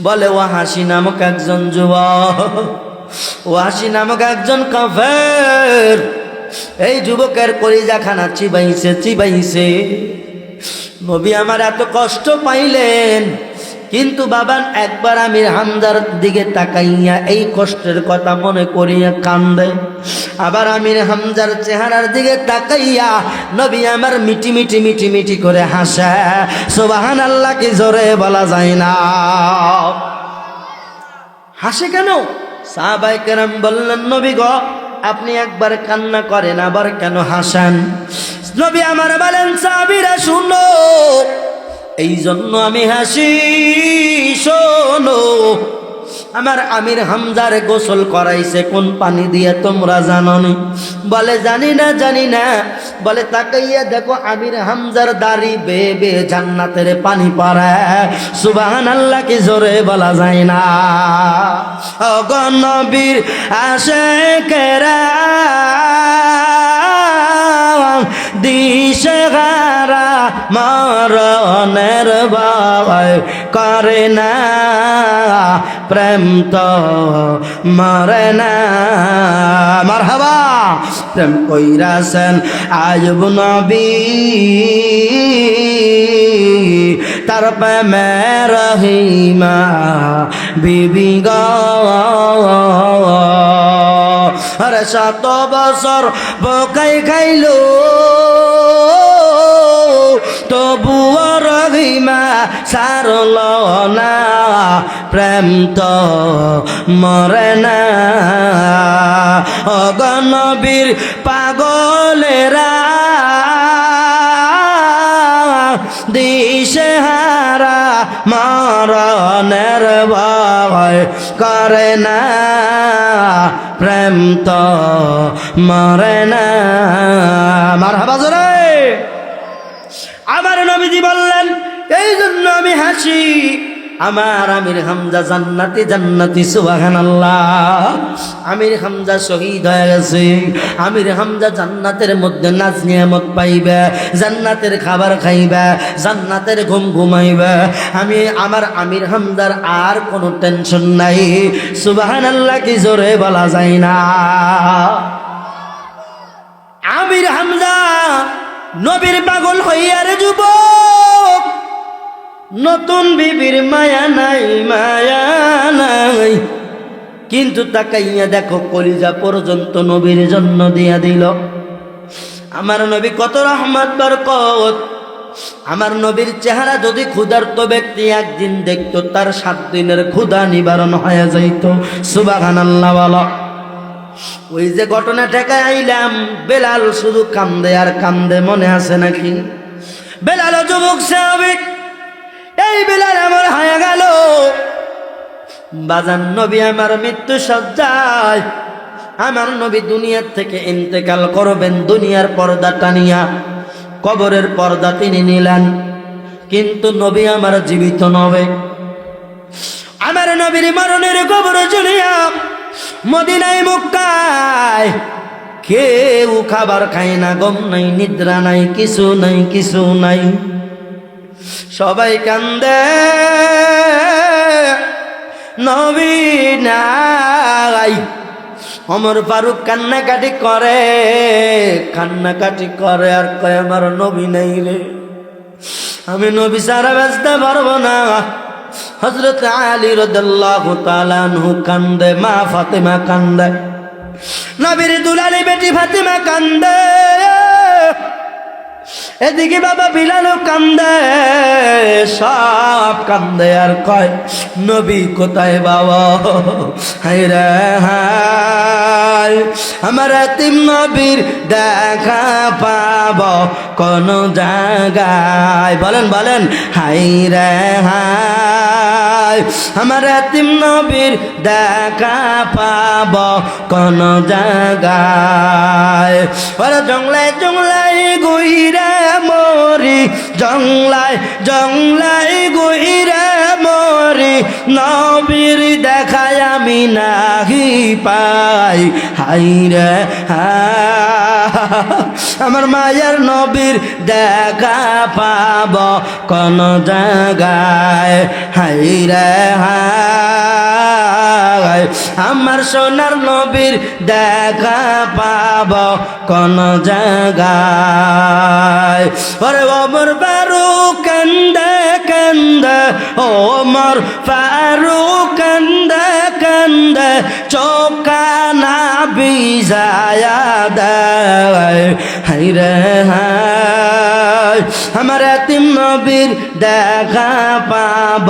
বলে ওয়াহাশী নামক একজন যুবক, ওয়াহাশী নামক একজন কাফের এই যুবকের কলিজা খানা চিবাইছে। নবী আমার এত কষ্ট পাইলেন, কিন্তু বাবান একবার আমির হামজার দিকে তাকাইয়া এই কষ্টের কথা মনে করিয়া কান্দে, আবার আমির হামজার চেহারার দিকে তাকাইয়া নবী আমার মিটি করে হাসে। সুবহানাল্লাহ, কি জোরে বলা যায় না? হাসে কেন? সাহাবায়ে কেরাম বললেন, নবী গো, আপনি একবার কান্না করেন, আবার কেন হাসেন? নবী আমার বলেন, সাহাবীরা শুনো, এই জন্য আমি হাসি। শোনো, আমার আমির হামজার গোসল করাইছে কোন পানি দিয়ে তোমরা জানো নি? বলে জানি না। বলে তাকাইয়া দেখো, আমির হামজার দাড়ি বেয়ে জান্নাতের পানি পড়ে। সুবহানাল্লাহ, কি জোরে বলা যায় না? ও গো নবীর আশিকেরা দিশেহারা মরণের ভয় করে না, প্রেম তো মরে না। মারহাবা। প্রেম কইরাছেন আইয়ুব নবী, তার প্রেমে রহিমা বিবি গো। আরে 7 বছর বোকাই খাইলো, তবুও মহিমা সারল না, প্রেম তো মরে না। অগণবীর পাগলেরা দিশেহারা মরণের ভয় করে না, প্রেম তো মরে না। মারহাবা জোরে। আমার নবীজি বললেন, এই জন্য আমি হাসি, আমার আমির হামজা জান্নাতি জান্নাতি সুবহানাল্লাহ। আমির হামজা শহীদ হয়ে গেছে, আমির হামজা জান্নাতের মধ্যে নাজ নিয়ামত পাইবে, জান্নাতের খাবার খাইবে, জান্নাতের ঘুম ঘুমাইবে। আমার আমির হামজার আর কোনো টেনশন নাই। সুবহানাল্লাহ কি জোরে বলা যায় না? আমির হামজা নবীর পাগল হইয়ার যুবক, নতুন বিবির মায়া নাই, মায়া নাই, কিন্তু তাকাইয়া দেখো কলিজা পর্যন্ত নবীর জন্য দিয়া দিল। আমার নবী কত রহমত বরকত। আমার নবীর চেহারা যদি ক্ষুধার্ত ব্যক্তি একদিন দেখতো, তার 7 দিনের ক্ষুধা নিবারণ হয়ে যাইত। সুবহানাল্লাহ বলো। ওই যে ঘটনা ঠেকায় আইলাম, বেলাল শুধু কান্দে আর কান্দে, মনে আছে নাকি? বেলাল যুবক সাহাবী, এই বেলাল আমার হয়ে গেল। বাজান নবী আমার মৃত্যু সজ্জায়, আমার নবী দুনিয়ার থেকে ইন্তেকাল করবেন, দুনিয়ার পর্দা টানিয়া কবরের পর্দা তিনি নিলেন, কিন্তু নবী আমার জীবিত নবে। আমার নবীর মরণের কবরে চলিয়া মদিনায় মক্কায় কেউ খাবার খায় না, গম নাই, নিদ্রা নাই, কিছু নাই, কিছু নাই, সবাই কান্দে, নবী নাই। ওমর ফারুক কান্নাকাটি করে, কান্নাকাটি করে আর কয়, আমার নবী নাই রে, আমি নবী ছাড়া বাঁচতে পারবো না। হযরত আলী রাদিয়াল্লাহু তাআলা আনহু কান্দে, মা ফাতেমা কান্দে, নবীর দুলালি বেটি ফাতেমা কান্দে, এদিকে বাবা বিলালও কান্দে, সব কান্দে আর কয়, নবী কোথায় বাবা? হায় রে হায়, আমার এতিম নবীর দেখা পাব কোন জায়গায়? বলেন বলেন, হায় রে হায়, আমার এতিম নবীর দেখা পাব কোন জায়গায়? ওরা জংলায় জংলায় গইরা মরি, জংলায় জংলায় গইরা মরি, নবীর দেখায় আমি নাহি পাই। হাই রে আমার মায়ের নবীর দেখা পাব কোন জায়গায়? হাই রে হায়, আমার সোনার নবীর দেখা পাব কোন জায়গায়? ওরে ওমর ফারুক কান্দে কান্দে, ওমর ফারুক কান্দে কান্দে, চোখানা ভিজায়া দেয়। হাই রে হায়, আমার এতিম নবীর দেখা পাব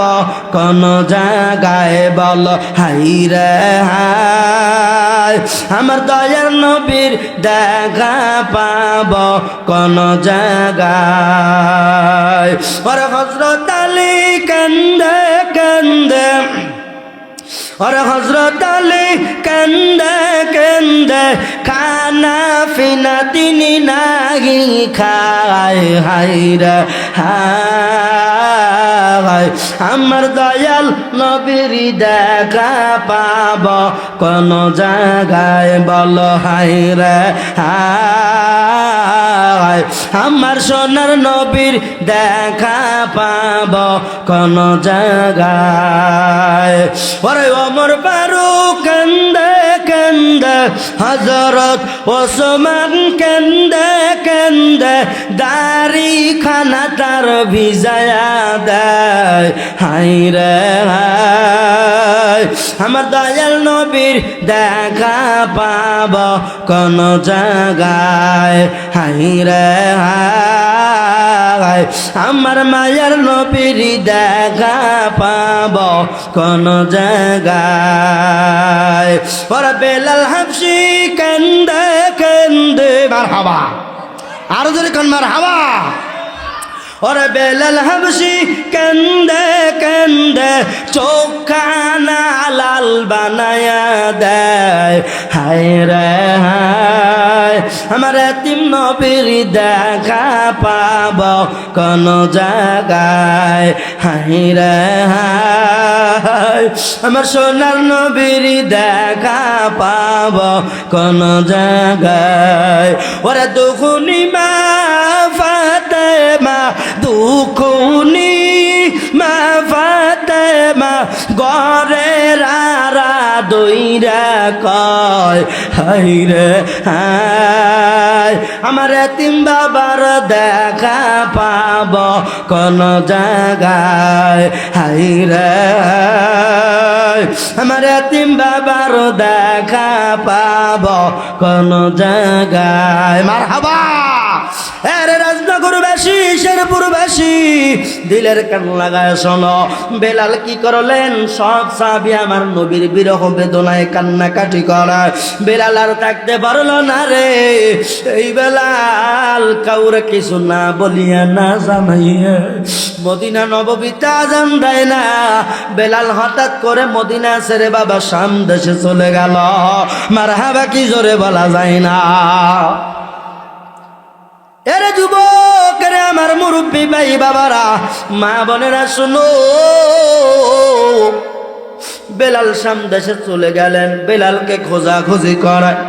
কোন জায়গায়? বল হাই রে হায়, আমার দয়ার নবীর দেখা পাব কোন জায়গায়? ওরে হযরত আলী কান্দে কান্দে, ওরে হযরত আলী কান্দে কান্দে, খানা পিনা তিনি নাহি খায়। হাই রে হায়, আমার দয়াল নবীর দেখা পাব কোন জায়গায়? বল হাই রে হায়, আমার সোনার নবীর দেখা পাব কোন জায়গায়? ওরে ওমর ফারুক কান্দে কান্দে, হযরত ওসমান কান্দে কান্দে, দাড়ি খানা তার ভিজায়া দেয়। হাই রে হায়, আমার দয়াল নবীর দেখা পাব কোন জায়গায়? হাই রে হায়, জায়গায়, আমার মায়ার নবীর দেখা পাব কোন জায়গায়। ওরা বেলাল হাবশি কান্দে কান্দে, মারহাবা, আরো জোরে কোন মারহাবা। ওরে বেলাল হাবশি কান্দে কান্দে চোখানা লাল বানায়া দেয়। হায় রে হায়, আমার এতিম নবীর দেখা পাব কোন জায়গায়। হায় রে হায়, আমার সোনার নবীর দেখা পাব কোন জায়গায়। ওরে দুখুনি মা ফাতেমা, দুখুনি মা ফাতেমা গরের আরা দইরা কয়, হায় রে হায়, আমার এতিম বাবার দেখা পাব কোন জায়গায়। হায় রে হায়, আমার এতিম বাবার দেখা পাব কোন জায়গায়। মারহাবা। আরে রাজনগরবাসী, শেরপুরবাসী, দিলের কান লাগায় শোনো, বেলাল কি করলেন? সব সাহাবী আমার নবীর বিরহ বেদনায় কান্নাকাটি করায়। বেলাল আর থাকতে পারল না রে। এই বেলাল কাউরে কিছু না বলিয়া না জানাইয়া মদিনা নববীতে আজান দেয় না। বেলাল হঠাৎ করে মদিনা ছেড়ে বাবা শাম দেশে চলে গেল। মারহাবা কি জোরে বলা যায় না। এরে যুবক, রে আমার মুরব্বী ভাই বাবারা, মা বোনেরা শুনো, বেলাল শাম দেশে চলে গেলেন। বেলালকে খোঁজাখুঁজি করায়,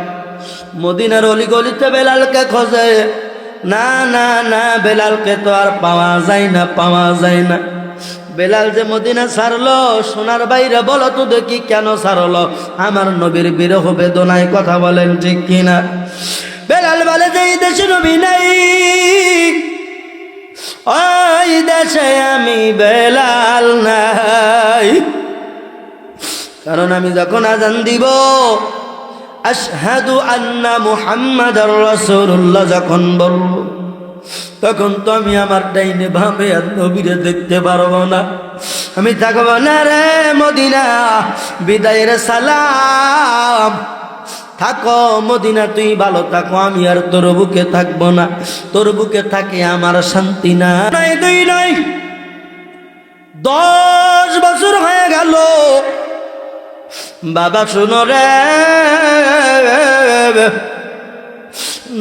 মদিনার অলিগলিতে বেলালকে খোঁজে। না না না, বেলালকে তো আর পাওয়া যায় না, পাওয়া যায় না। বেলাল যে মদিনা ছাড়লো, সোনার বাইরে বলো তো দেখি কেন ছাড়লো? আমার নবীর বিরহ বেদনায়, কথা বলেন ঠিক কিনা? বেলাল বলে যে এই দেশে নবী নাই, ওই দেশে আমি বেলাল নাই। কারণ আমি যখন আজান দিব, আশহাদু আন্না মুহাম্মাদার রাসূলুল্লাহ যখন বলব, তখন তো আমি আমার ডাইনে ভাবে আর নবীরে দেখতে পারবো না। আমি থাকবো না রে মদিনা, বিদায়ের সালাম। থাকো মদিনা, তুই ভালো থাকো, আমি আর তোর বুকে থাকবো না। তোর বুকে থাকে আমার শান্তি না। নাই দুই নয়, 10 বছর হয়ে গেল। বাবা শুনো রে,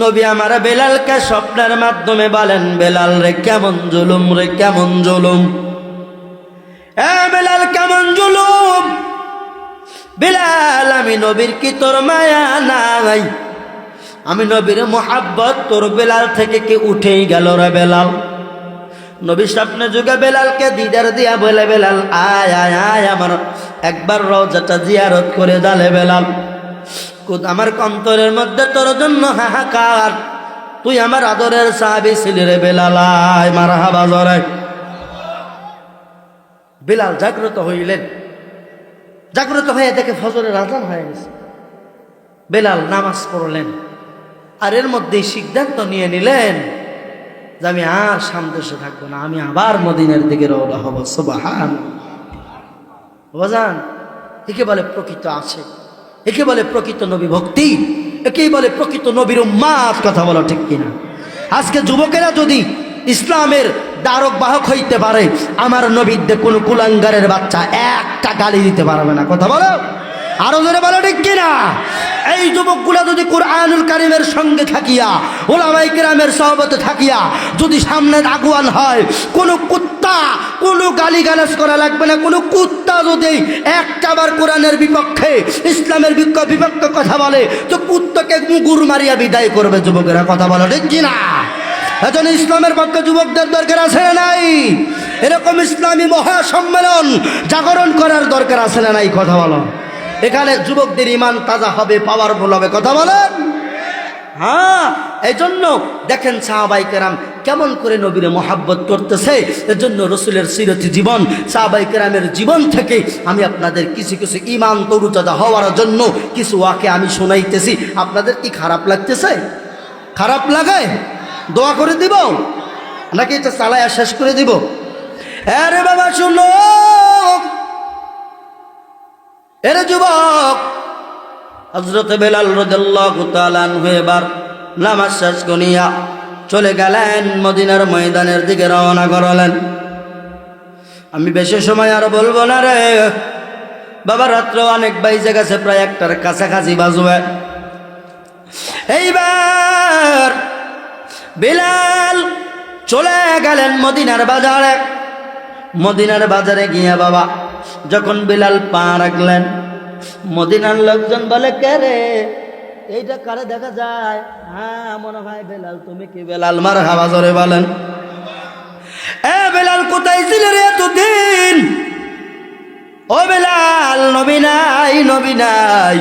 নবী আমার বেলালকে স্বপ্নের মাধ্যমে বলেন, বেলাল রে কেমন জুলুম রে, কেমন জুলুম। এ বেলাল কেমন জুলুম। বেলাল, আমি নবীর কি তোর মায়া নাই? আমি নবীর মোহাব্বত তোর বেলাল থেকে কি উঠেই গেল রে বেলাল? নবী স্বপ্নে যুগে বেলালকে দিদার দিয়া বলে, বেলাল আয় আয় আয়, আমার একবার রওজাটা জিয়ারত করে দালে বেলাল। আমার অন্তরের মধ্যে তোর জন্য হাহাকার, তুই আমার আদরের সাহাবী ছিলি রে বেলাল, আয়। মারহাবা জোরে। বেলাল জাগ্রত হইলেন। জাগ্রত হয়ে দেখে ফজরের আজান হয়ে গেছে। বেলাল নামাজ পড়লেন, আর এর মধ্যেই সিদ্ধান্ত নিয়ে নিলেন যে আমি আর সামদেশে থাকবো না, আমি আবার মদিনার দিকে রওনা হব। সুবহানাল্লাহ। বাজান, একে বলে প্রকৃত আছে, একে বলে প্রকৃত নবী ভক্তি, একেই বলে প্রকৃত নবীর উম্মাত। কথা বলো ঠিক কিনা? আজকে যুবকেরা যদি ইসলামের দ্বারক বাহক হইতে পারে, আমার নবীদের কোন কুলাঙ্গারের বাচ্চা একটা গালি দিতে পারবে না। কথা বলো, আরো জোরে বলো ঠিক কিনা? এই যুবকগুলা যদি কুরআনুল কারীমের সঙ্গে থাকিয়া, উলামায়ে কিরামের সহবতে থাকিয়া যদি সামনে আগুয়ান হয়, কোন কুত্তা কোন গালিগালাজ করা লাগবে না। কোন কুত্তা যদি একটাবার কোরআনের বিপক্ষে, ইসলামের বিপক্ষে কথা বলে, তো কুত্তাকে মুগুর মারিয়া বিদায় করবে যুবকেরা। কথা বলো ঠিক কিনা? এজন্য ইসলামের পক্ষে যুবকদের দরকার আছে না নাই? এরকম ইসলামী মহাসম্মেলন জাগরণ করার দরকার আছে না নাই? কথা বলো। এখানে যুবকদের ইমান তাজা হবে, পাওয়ারফুল হবে। কথা বলেন। হ্যাঁ, এই জন্য দেখেন সাহাবায়ে কেরাম কেমন করে নবীর মহাব্বত করতেছে। এজন্য রসুলের সিরতি জীবন, সাহাবায়ে কেরামের জীবন থেকে আমি আপনাদের কিছু কিছু ইমান তরুতাজা হওয়ার জন্য কিছু ওয়াকে আমি শোনাইতেছি। আপনাদের কি খারাপ লাগতেছে? খারাপ লাগে? দোয়া করে দিব। নাকি এটা চালায়া শেষ করে দিব? আরে বাবা শুনো, এরে যুবক, হযরত বেলাল রাদিয়াল্লাহু তাআলা আনহু এবার নামাজ শেষ করিয়া চলে গেলেন, মদিনার ময়দানের দিকে রওনা করলেন। আমি বেশি সময় আর বলবো না রে বাবা, রাত্র অনেক বাইজে গেছে, প্রায় 1টার কাছাকাছি বাজবে। এইবার বেলাল চলে গেলেন মদিনার বাজারে। মদিনার বাজারে গিয়া বাবা যখন বেলাল পা রাখলেন, মদিনার লোকজন বলে, কে রে এইটা কারে দেখা যায়? হ্যাঁ মনে হয় বেলাল। তুমি কি বেলাল? মারহাবা জোরে বলেন। এ বেলাল কোথায় ছিলে রে এতদিন? ও বেলাল, নবী নাই, নবী নাই।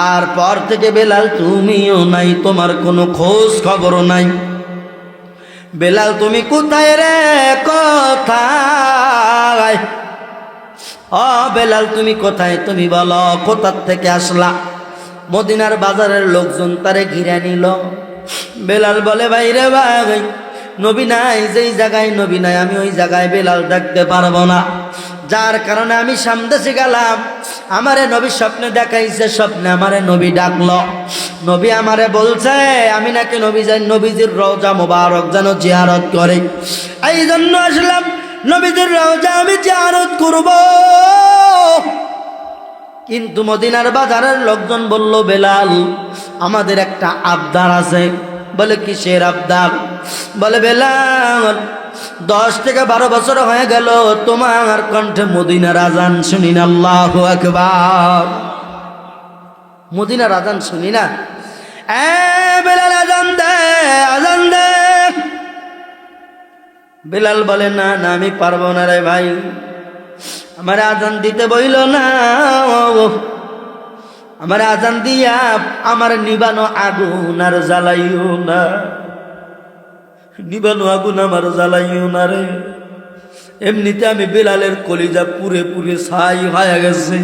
আর পর থেকে বেলাল তুমিও নাই, তোমার কোনো খোঁজ খবরও নাই। বেলাল তুমি কোথায় রে, কোথায়? ও বেলাল তুমি কোথায়? তুমি বলো কোথার থেকে আসলা? মদিনার বাজারের লোকজন তারে ঘিরে নিল। বেলাল বলে, ভাই রে ভাই, নবী নাই, যেই জায়গায় নবী নাই আমি ওই জায়গায় বেলাল ডাকতে পারবো না, যার কারণে আমি সামদেশে গেলাম। আমারে নবী স্বপ্নে দেখাইছে, স্বপ্নে আমারে নবী ডাকলো। নবী আমারে বলছে আমি নাকি নবীজির রওজা মোবারক যেন জিয়ারত করে। এই জন্য আসলাম, নবীজির রওজা আমি জিয়ারত করব। কিন্তু মদিনার বাজারের লোকজন বলল, বেলাল আমাদের একটা আবদার আছে। বলে কিসের আবদার? বলে বেলাল 10 থেকে 12 বছর হয়ে গেল তোমার কণ্ঠে মদিনার আজান শুনি না। আল্লাহু আকবার। মদিনার আজান শুনি না। এ বেলাল আজান দে, আজান দে। বেলাল বলে, না না আমি পারবো না রে ভাই, আমার আজান দিতে বইল না। আমার আজান দিয়া আমার নিবানো আগুন আর জ্বালাইও না, নিবানো আগুন আমার জ্বালাইও না রে। এমনিতে আমি বেলালের কলিজা পুরে পুরে ছাই হয়ে গেছে।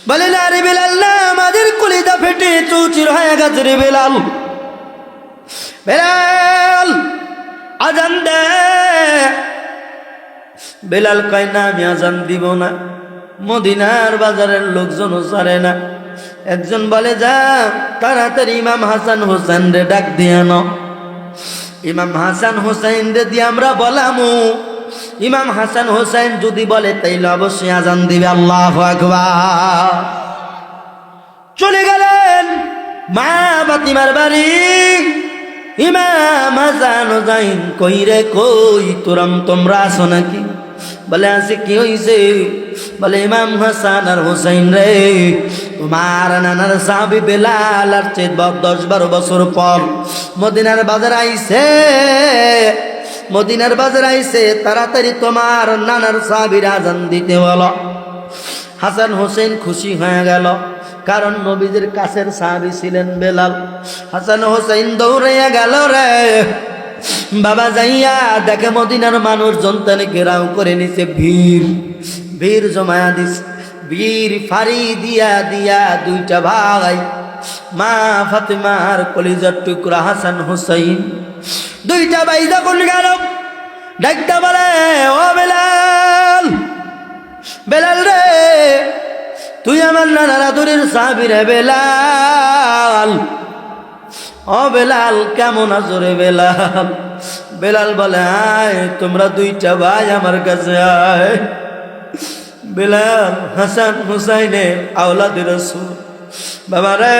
বলে না রে বেলাল, না আমাদের কলিজা ফেটে চৌচির হয়ে গেছে রে বেলাল। বেলাল আজান দে। বেলাল কয়, না আমি আজান দিব না। মদিনার বাজারের লোকজনও ছাড়ে না। একজন বলে, যা তাড়াতাড়ি ইমাম হাসান হোসেন রে ডাক দিয়ে আনো। ইমাম হাসান হোসেন রে দিয়ে আমরা বলামু। ইমাম হাসান হোসেন যদি বলে তাইলে অবশ্যই আজান দিবে। আল্লাহু আকবার। চলে গেলেন মা ফাতিমার বাড়ি। ইমাম হাসান হোসেন কই রে কই, তোমরা আসো নাকি? বলে আছে। কি হইছে? বলে ইমাম হাসান আর হোসেন রে তোমার নানার সাহাবী বেলাল আর 10-12 বছর পর মদিনার বাজার আইছে। মদিনার বাজার আইছে, তাড়াতাড়ি তোমার নানার সাহাবীর আজান দিতে বলো। হাসান হোসেন খুশি হয়ে গেল, কারণ নবীজির কাছের সাহাবী ছিলেন বেলাল। হাসান হোসেন দৌড়াইয়া গেল রে বাবা, যাইয়া দেখে মদিনার মানুষজন তানে ঘেরাও করে নিছে। ভিড় জমায়া দিস। ভিড় ফাড়ি দিয়া দিয়া দুইটা ভাই, মা ফাতিমার কলিজার টুকরা হাসান হোসেন, দুইটা ভাই যখন গেল ডাকতে বলে, ও বেলাল, বেলাল রে তুই আমার নানার আদরের সাহাবী রে বেলাল। ও বেলাল কেমন আছো রে বেলাল? বেলাল বলে, আয় তোমরা দুইটা ভাই আমার কাছে আয়। বেলাল হাসান হুসাইনের আওলাদে রাসূল। বাবা রে,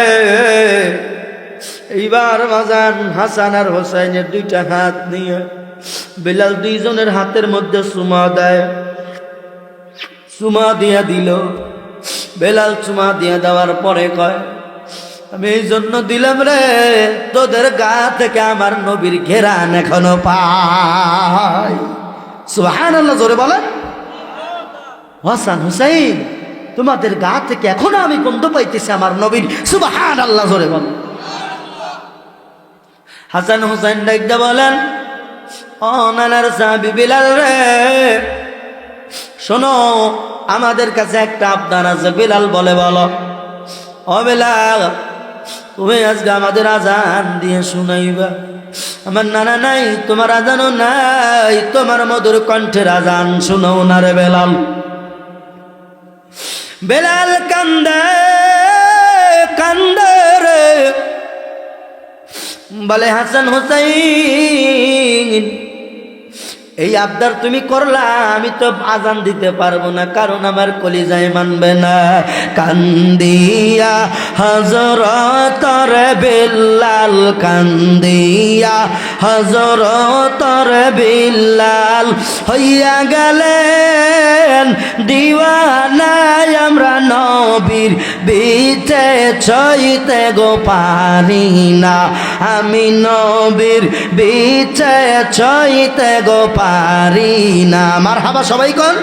এইবার বাজান হাসান আর হুসাইনের দুইটা হাত নিয়ে বেলাল দুইজনের হাতের মধ্যে চুমা দেয়। চুমা দিয়া দিল। বেলাল চুমা দিয়া দেওয়ার পরে কয়, আমি এই জন্য দিলাম রে তোদের গা থেকে আমার নবীর ঘেরান এখনো পাই। সুবহানাল্লাহ জোরে বলেন। হাসান হুসাইন তোমাদের গা থেকে এখনো আমি গন্ধ পাইতেছি আমার নবীর। সুবহানাল্লাহ জোরে বলেন। হাসান হুসাইন ডাকতে বলেন, ও নানার সাহাবী বেলাল রে, শোনো আমাদের কাছে একটা আবদার আছে। বেলাল বলে, বলো। ও বেলাল তুমি আজকে আমাদের আজান দিয়ে শুনাইবা। আমার নানা নাই, তোমার আজানও নাই, তোমার মধুর কণ্ঠের আজান শুনাও না রে বেলাল। বেলাল কান্দে কান্দে রে, বলে হাসান হুসাইন এই আবদার তুমি করলা, আমি তো আজান দিতে পারবো না, কারণ আমার কলিজায় মানবে না। কান্দিয়া হযরত বিল্লাল, কান্দিয়া হযরত বিল্লাল হইয়া গেলেন দিওয়ানা। আমরা নবীর বিতে ছইতে গো পারি না, আমি নবীর বিতে ছইতে গো পারি না। মারহাবা সবাই কোন,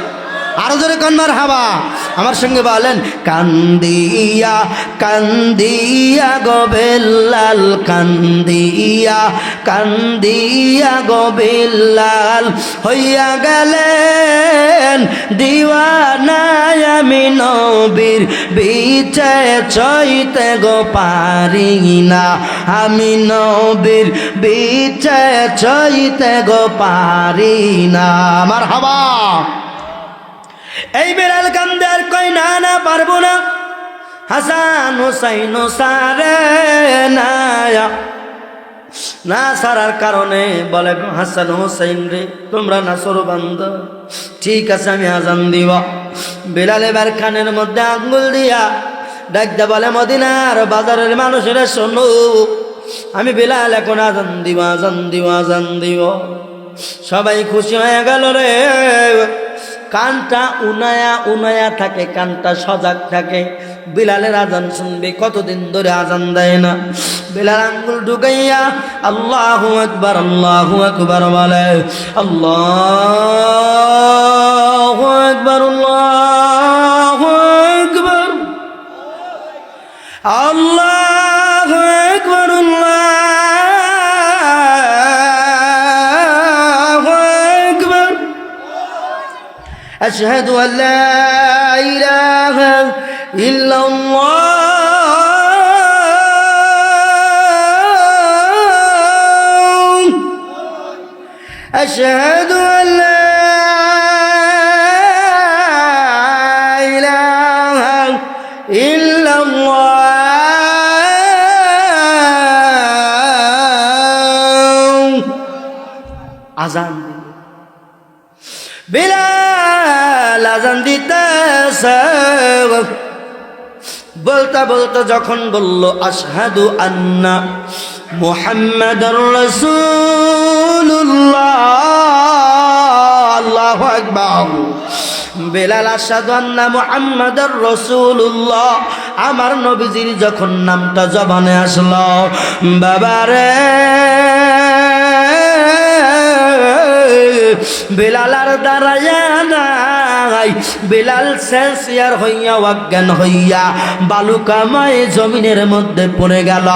আরো জোরে কোন মারহাবা। আমার সঙ্গে বলেন কান্দিয়া কান্দিয়া গো বিল্লাল, কান্দিয়া কান্দিয়া গো বিল্লাল হইয়া গেলেন দিওয়ানা। আমি নবীর বিতে ছইতে গো পারি না, আমি নবীর বিতে ছইতে গো পারি না। মারহাবা। এই বেলাল কান্দে আর কই না না পারবো না। হাসান হুসাইন সারে না সারার কারণে বলে হাসান হুসাইন রে তোমরা না সরো বান্দা, ঠিক আছে আমি আজান দিব। বেলাল এবার কানের মধ্যে আঙ্গুল দিয়া ডাকতে বলে মদিনার বাজারের মানুষেরা শোনো, আমি বেলাল এখন আজান দিব আজান দিব আজান দিব। সবাই খুশি হয়ে গেল রে। কানটা উনায়া উনায়া থাকে, কানটা সজাগ থাকে। বিলালের আজান শুনবে, কতদিন ধরে আজান দেয় না। বিলাল আঙ্গুল ঢুকাইয়া আল্লাহু আকবার আল্লাহু আকবার বলে, আল্লাহু আকবার আল্লাহু আকবার আল্লাহু আকবার আল্লাহু আকবার আশহাদু আল্লা ইলাহা ইল্লাল্লাহ আশহাদু আল্লা ইলাহা ইল্লাল্লাহ। আজান বিলাল আজান দিতেছে, বলতে বলতে যখন বলল আশহাদু আন্না মুহাম্মাদুর রাসূলুল্লাহ, আল্লাহু আকবার। বেলাল আশহাদু আন্না মুহাম্মাদুর রাসূলুল্লাহ, আমার নবীজির যখন নামটা জবানে আসলো, বাবারে বেলাল আর দাঁড়ায়া নাই। বেলাল সেন্সিয়ার হইয়া অজ্ঞান হইয়া বালুকাময় জমিনের মধ্যে পড়ে গেল।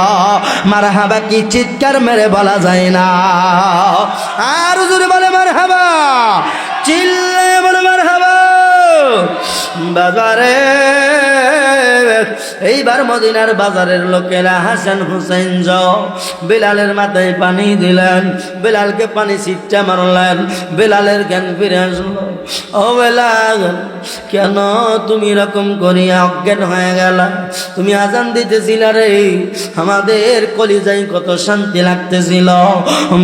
মারহাবা কি চিৎকার মেরে বলা যায় না? আর জোরে বলে মারহাবা, চিল্লায়ে বলে মারহাবা। বাজারে এইবার মদিনার বাজারের লোকেরা হাসান হুসাইন যাও বেলালের মাথায় পানি দিলেন, বেলালকে পানি ছিটটা মারলেন। বেলালের জ্ঞান ফিরে আসলো। ও বেলাল, কেন তুমি এরকম করিয়া অজ্ঞান হয়ে গেল? তুমি আজান দিতেছিল রে, আমাদের কলিজায় কত শান্তি লাগতেছিল।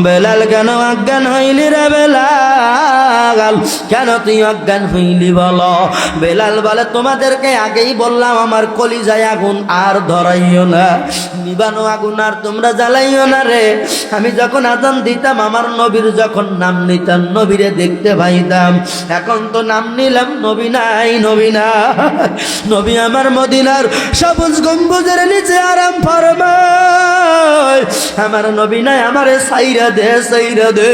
বেলাল কেন অজ্ঞান হইলি রে বেলাল, কেন তুই অজ্ঞান হইলি বলো? বেলাল বলে তোমাদেরকে আগেই বললাম আমার কলিজায় আগুন আর ধরাইও না, নিবানো আগুন আর তোমরা জ্বালাইও না রে। আমি যখন আজান দিতাম আমার নবীর যখন নাম নিতাম নবীরে দেখতে পাইতাম, এখন তো নাম নিলাম নবী নাই নবী না। নবী আমার মদিনার সবুজ গম্বুজের নিচে আরাম ফরমায়, আমার নবী নাই আমারে সাইরা দে সাইরা দে।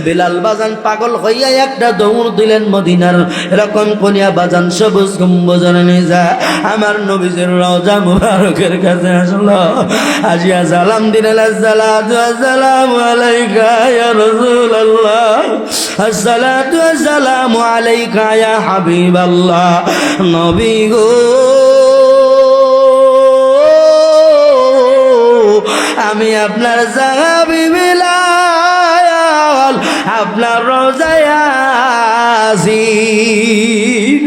বেলাল বাজান পাগল হইয়া একটা দৌড় দিলেন মদিনার এরকম কোনিয়া বাজান সবুজ গম্বুজের নিচে আমার নবীজির রওজা মুবারকের কাছে আসলো। আজিয়া সালাম দিলেন, আসসালাতু আসসালামু আলাইকা ইয়া রাসূলুল্লাহ, আসসালাতু আসসালামু আলাইকা ইয়া হাবিবাল্লাহ। নবী গো আমি আপনার সাহাবী বিলাল আপনার রোজায় হাজির।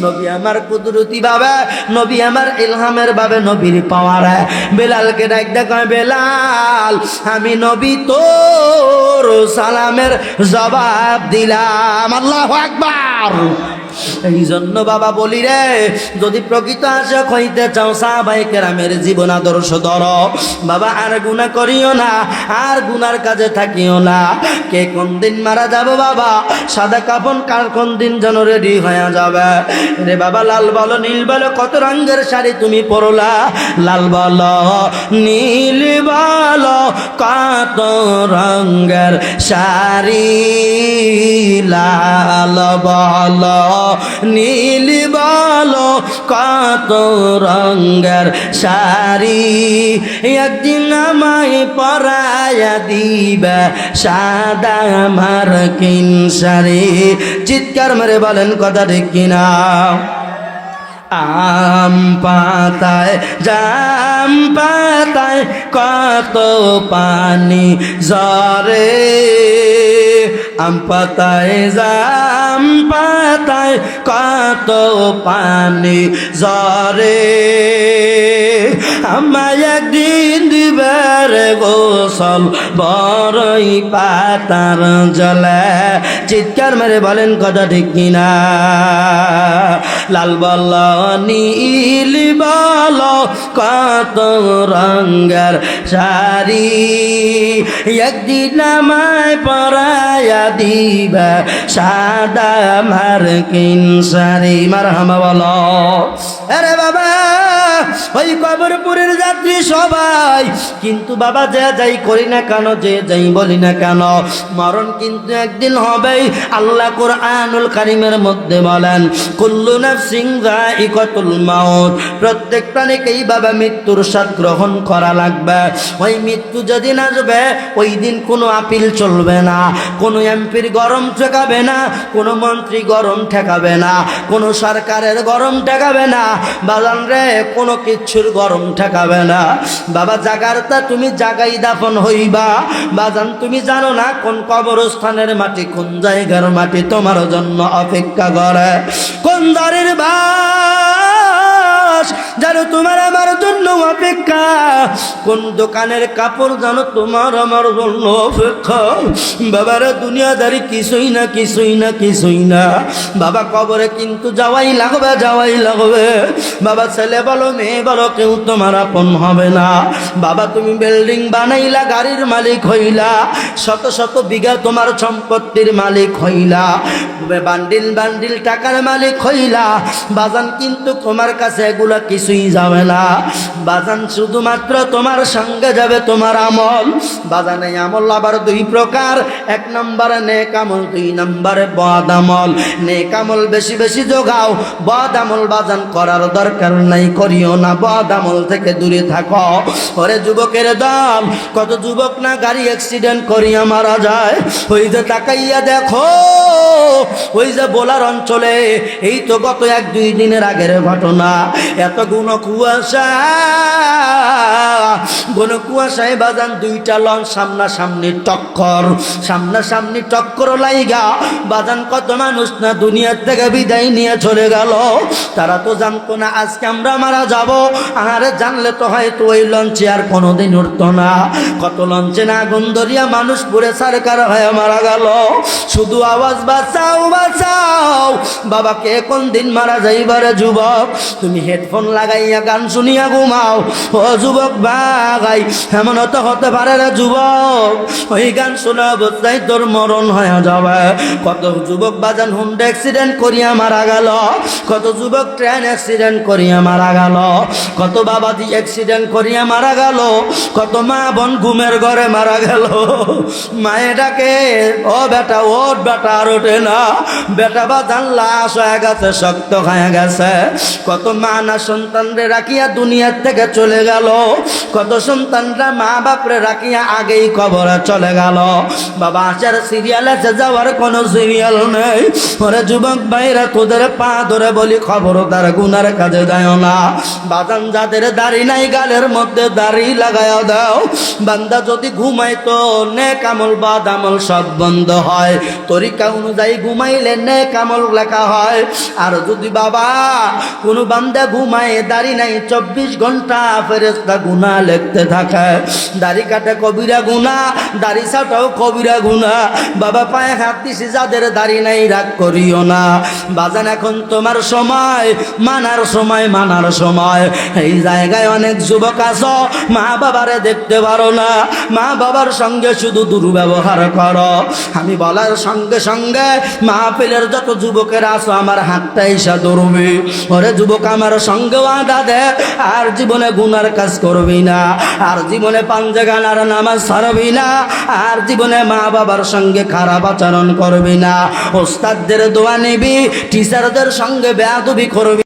নবী আমার কুদরতি ভাবে, নবী আমার ইলহামের ভাবে, নবীর পাওয়ারে বেলালকে ডাকতে কয়, বেলাল আমি নবী তোর সালামের জবাব দিলাম। আল্লাহু আকবার। এই জন্য বাবা বলি রে, যদি প্রকৃত আশা হইতে চাও সাহাবায়ে কেরামের জীবন আদর্শ ধরো বাবা, আর গুনাহ করিও না, আর গুনার কাজে থাকিও না। কে কোন দিন মারা যাব বাবা, সাদা কাফন কার কোন দিন যেন রেডি হয়ে যাবে রে বাবা। লাল বলো নীল বলো, কত রঙের শাড়ি তুমি পরলা, লাল বলো নীল বলো কত রঙের শাড়ি, লাল বলো নীল বলো কত রঙের শাড়ি, একদিন আমায় পরায়া দিবা সাদা মার্কিন শাড়ি। চিৎকার মেরে বলেন কথা ঠিক কিনা? আম পাতায় জাম পাতায় কত পানি ঝরে, আম পাতায় জাম পাতায় কত পানি ঝরে, আমায় একদিন দিবার গোসল বড়ই পাতার জলে। চিৎকার মেরে বলেন কথা ঠিক কিনা? লাল বলো নীল বলো কত রঙের শাড়ি, একদিন আমায় পরায়া দিবা সাদা মার্কিন শাড়ি। মারহামা বলো। আরে বাবা, ওই কবরপুরের যাত্রী সবাই কিন্তু বাবা যে যাই করি না কেন, যে যাই বলি না কেন, মরণ কিন্তু একদিন হবেই। আল্লাহ কুরআনুল কারীমের মধ্যে বলেন, কুল্লু নাফসিন যায়িকাতুল মাউত, প্রত্যেক প্রাণীকেই বাবা মৃত্যুর স্বাদ গ্রহণ করা লাগবে। ওই মৃত্যু যেদিন আসবে ওই দিন কোনো আপিল চলবে না, কোনো এমপির গরম ঠেকাবে না, কোনো মন্ত্রী গরম ঠেকাবে না, কোনো সরকারের গরম ঠেকাবে না বাজান রে, কোনো কিচ্ছুর গরম ঠেকাবে না বাবা। জাগারটা তুমি জাগাই দাফন হইবা বাজান, তুমি জানো না কোন কবরস্থানের মাটি, কোন জায়গার মাটি তোমার জন্য অপেক্ষা করে, কোন দারের বাস জানো তোমার আমার জন্য অপেক্ষা, কোন দোকানের কাপড় জানো তোমার আমার জন্য অপেক্ষা। বাবারা দুনিয়াদারি কিছুই না, কিছুই না, কিছুই না বাবা। কবরে কিন্তু যাওয়াই লাগবে, যাওয়াই লাগবে বাবা। ছেলে বলো মেয়ে বলো কেউ তোমার আপন হবে না বাবা। তুমি বিল্ডিং বানাইলা, গাড়ির মালিক হইলা, শত শত বিঘা তোমার সম্পত্তির মালিক হইলা, বান্ডিল বান্ডিল টাকার মালিক হইলা বাজান, কিন্তু তোমার কাছে এগুলা কিছুই যাবে না বাজান। শুধুমাত্র তোমার সঙ্গে যাবে তোমার আমল বাজান। এই আমল আবার দুই প্রকার, এক নম্বরে নেক আমল, দুই নম্বরে বদ আমল। নেক আমল বেশি বেশি যোগাও, বদ আমল বাজান করার দরকার নাই, করিও না, বদ আমল থেকে দূরে থাকো। ওরে যুবকের দল, কত যুবক না গাড়ি অ্যাক্সিডেন্ট করিয়া মারা যায়। ওই যে তাকাইয়া দেখো, ওই যে বোলার অঞ্চলে, এই তো গত 1-2 দিনের আগের ঘটনা। এত ঘন কুয়াশা, ঘন কুয়াশায় বাজান দুইটা লঞ্চ সামনাসামনি টক্কর, সামনাসামনি টক্কর লাইগা বাজান কত মানুষ না দুনিয়ার থেকে বিদায় নিয়ে চলে গেল। তারা তো জানতো না আজকে আমরা মারা যাব, আরে জানলে তো হয়তো ওই লঞ্চে আর কোনোদিন উঠতো না। কত লঞ্চে না আগুন ধরিয়া মানুষ পুরে সরকার হয়ে মারা গেল। শুধু আওয়াজ বাঁচাও বাঁচাও বাবা, কে কোন দিন মারা যাইবারে যুবক, তুমি হেডফোন লাগাইয়া গান শুনিয়া ঘুমাও। ও যুবক ভাই, এমন তো হতে পারে না যুবক, ওই গান শোনা অবস্থায় তোর মরণ হয়ে যাবে। কত যুবক বাজান হুন্ডা অ্যাক্সিডেন্ট করিয়া মারা গেল, কত যুবক ট্রেন অ্যাক্সিডেন্ট করিয়া মারা গেল, কত বাবাজি অ্যাক্সিডেন্ট করিয়া মারা গেল, কত মা বোন ঘুমের ঘরে মারা গেল। মায়ে ডাকে, ও বেটা ওঠ, বেটা আর ওঠে না, বেটা বাজান বাজান লাশ হয়ে গেছে, শক্ত হয়ে গেছে। কত মা না সন্তানরে রাখিয়া দুনিয়ার থেকে চলে গেল, কত সন্তানরা মা বাপরে রাখিয়া আগেই কবরে চলে গেল। বাবা আসার সিরিয়াল আছে, যাওয়ার কোনো সিরিয়াল নেই। ওরে যুবক ভাইরা, তোদের পা ধরে বলি, খবরদার গুনার কাজে যায় না। বাজান যাদের দাড়ি নাই, গালের মধ্যে দাড়ি লাগায়া দাও। বান্দা যদি ঘুমাইতো, নেক আমল বাদ আমল সব বন্ধ হয়। তরিকা অনুযায়ী ঘুমাইলে নেক আমল লেখা হয়। আর যদি বাবা কোনো বান্দা ঘুমায়, দাড়ি নাই, 24 ঘন্টা ফেরেশতা গুনাহ লিখতে থাকে। দাড়ি কাটে কবিরা গুনাহ, দাড়ি ছাটাও কবিরা গুনাহ। বাবা পায়ে হাত দিছি, যাদের দাড়ি নাই রাগ করিও না। বাজান এখন তোমার সময়, মানার সময়, মানার সময়। এই জায়গায় অনেক যুবক আছো, মা বাবারে দেখতে পারো না, মা বাবার সঙ্গে শুধু দুর্ব্যবহার করো। আমি বলার সঙ্গে সঙ্গে মাহফিলের যত যুবকের আছো, আমার হাতটা এসে ধরবি। ওরে যুবক, আমার সঙ্গে ওয়াদা দে, আর জীবনে গুনার কাজ করবি না, আর জীবনে পাঞ্জে গানার নামাজ ছাড়বি না, আর জীবনে মা বাবার সঙ্গে খারাপ আচরণ করবি না, ওস্তাদদের দোয়া নিবি, টিচারদের সঙ্গে বেয়াদবি করবি।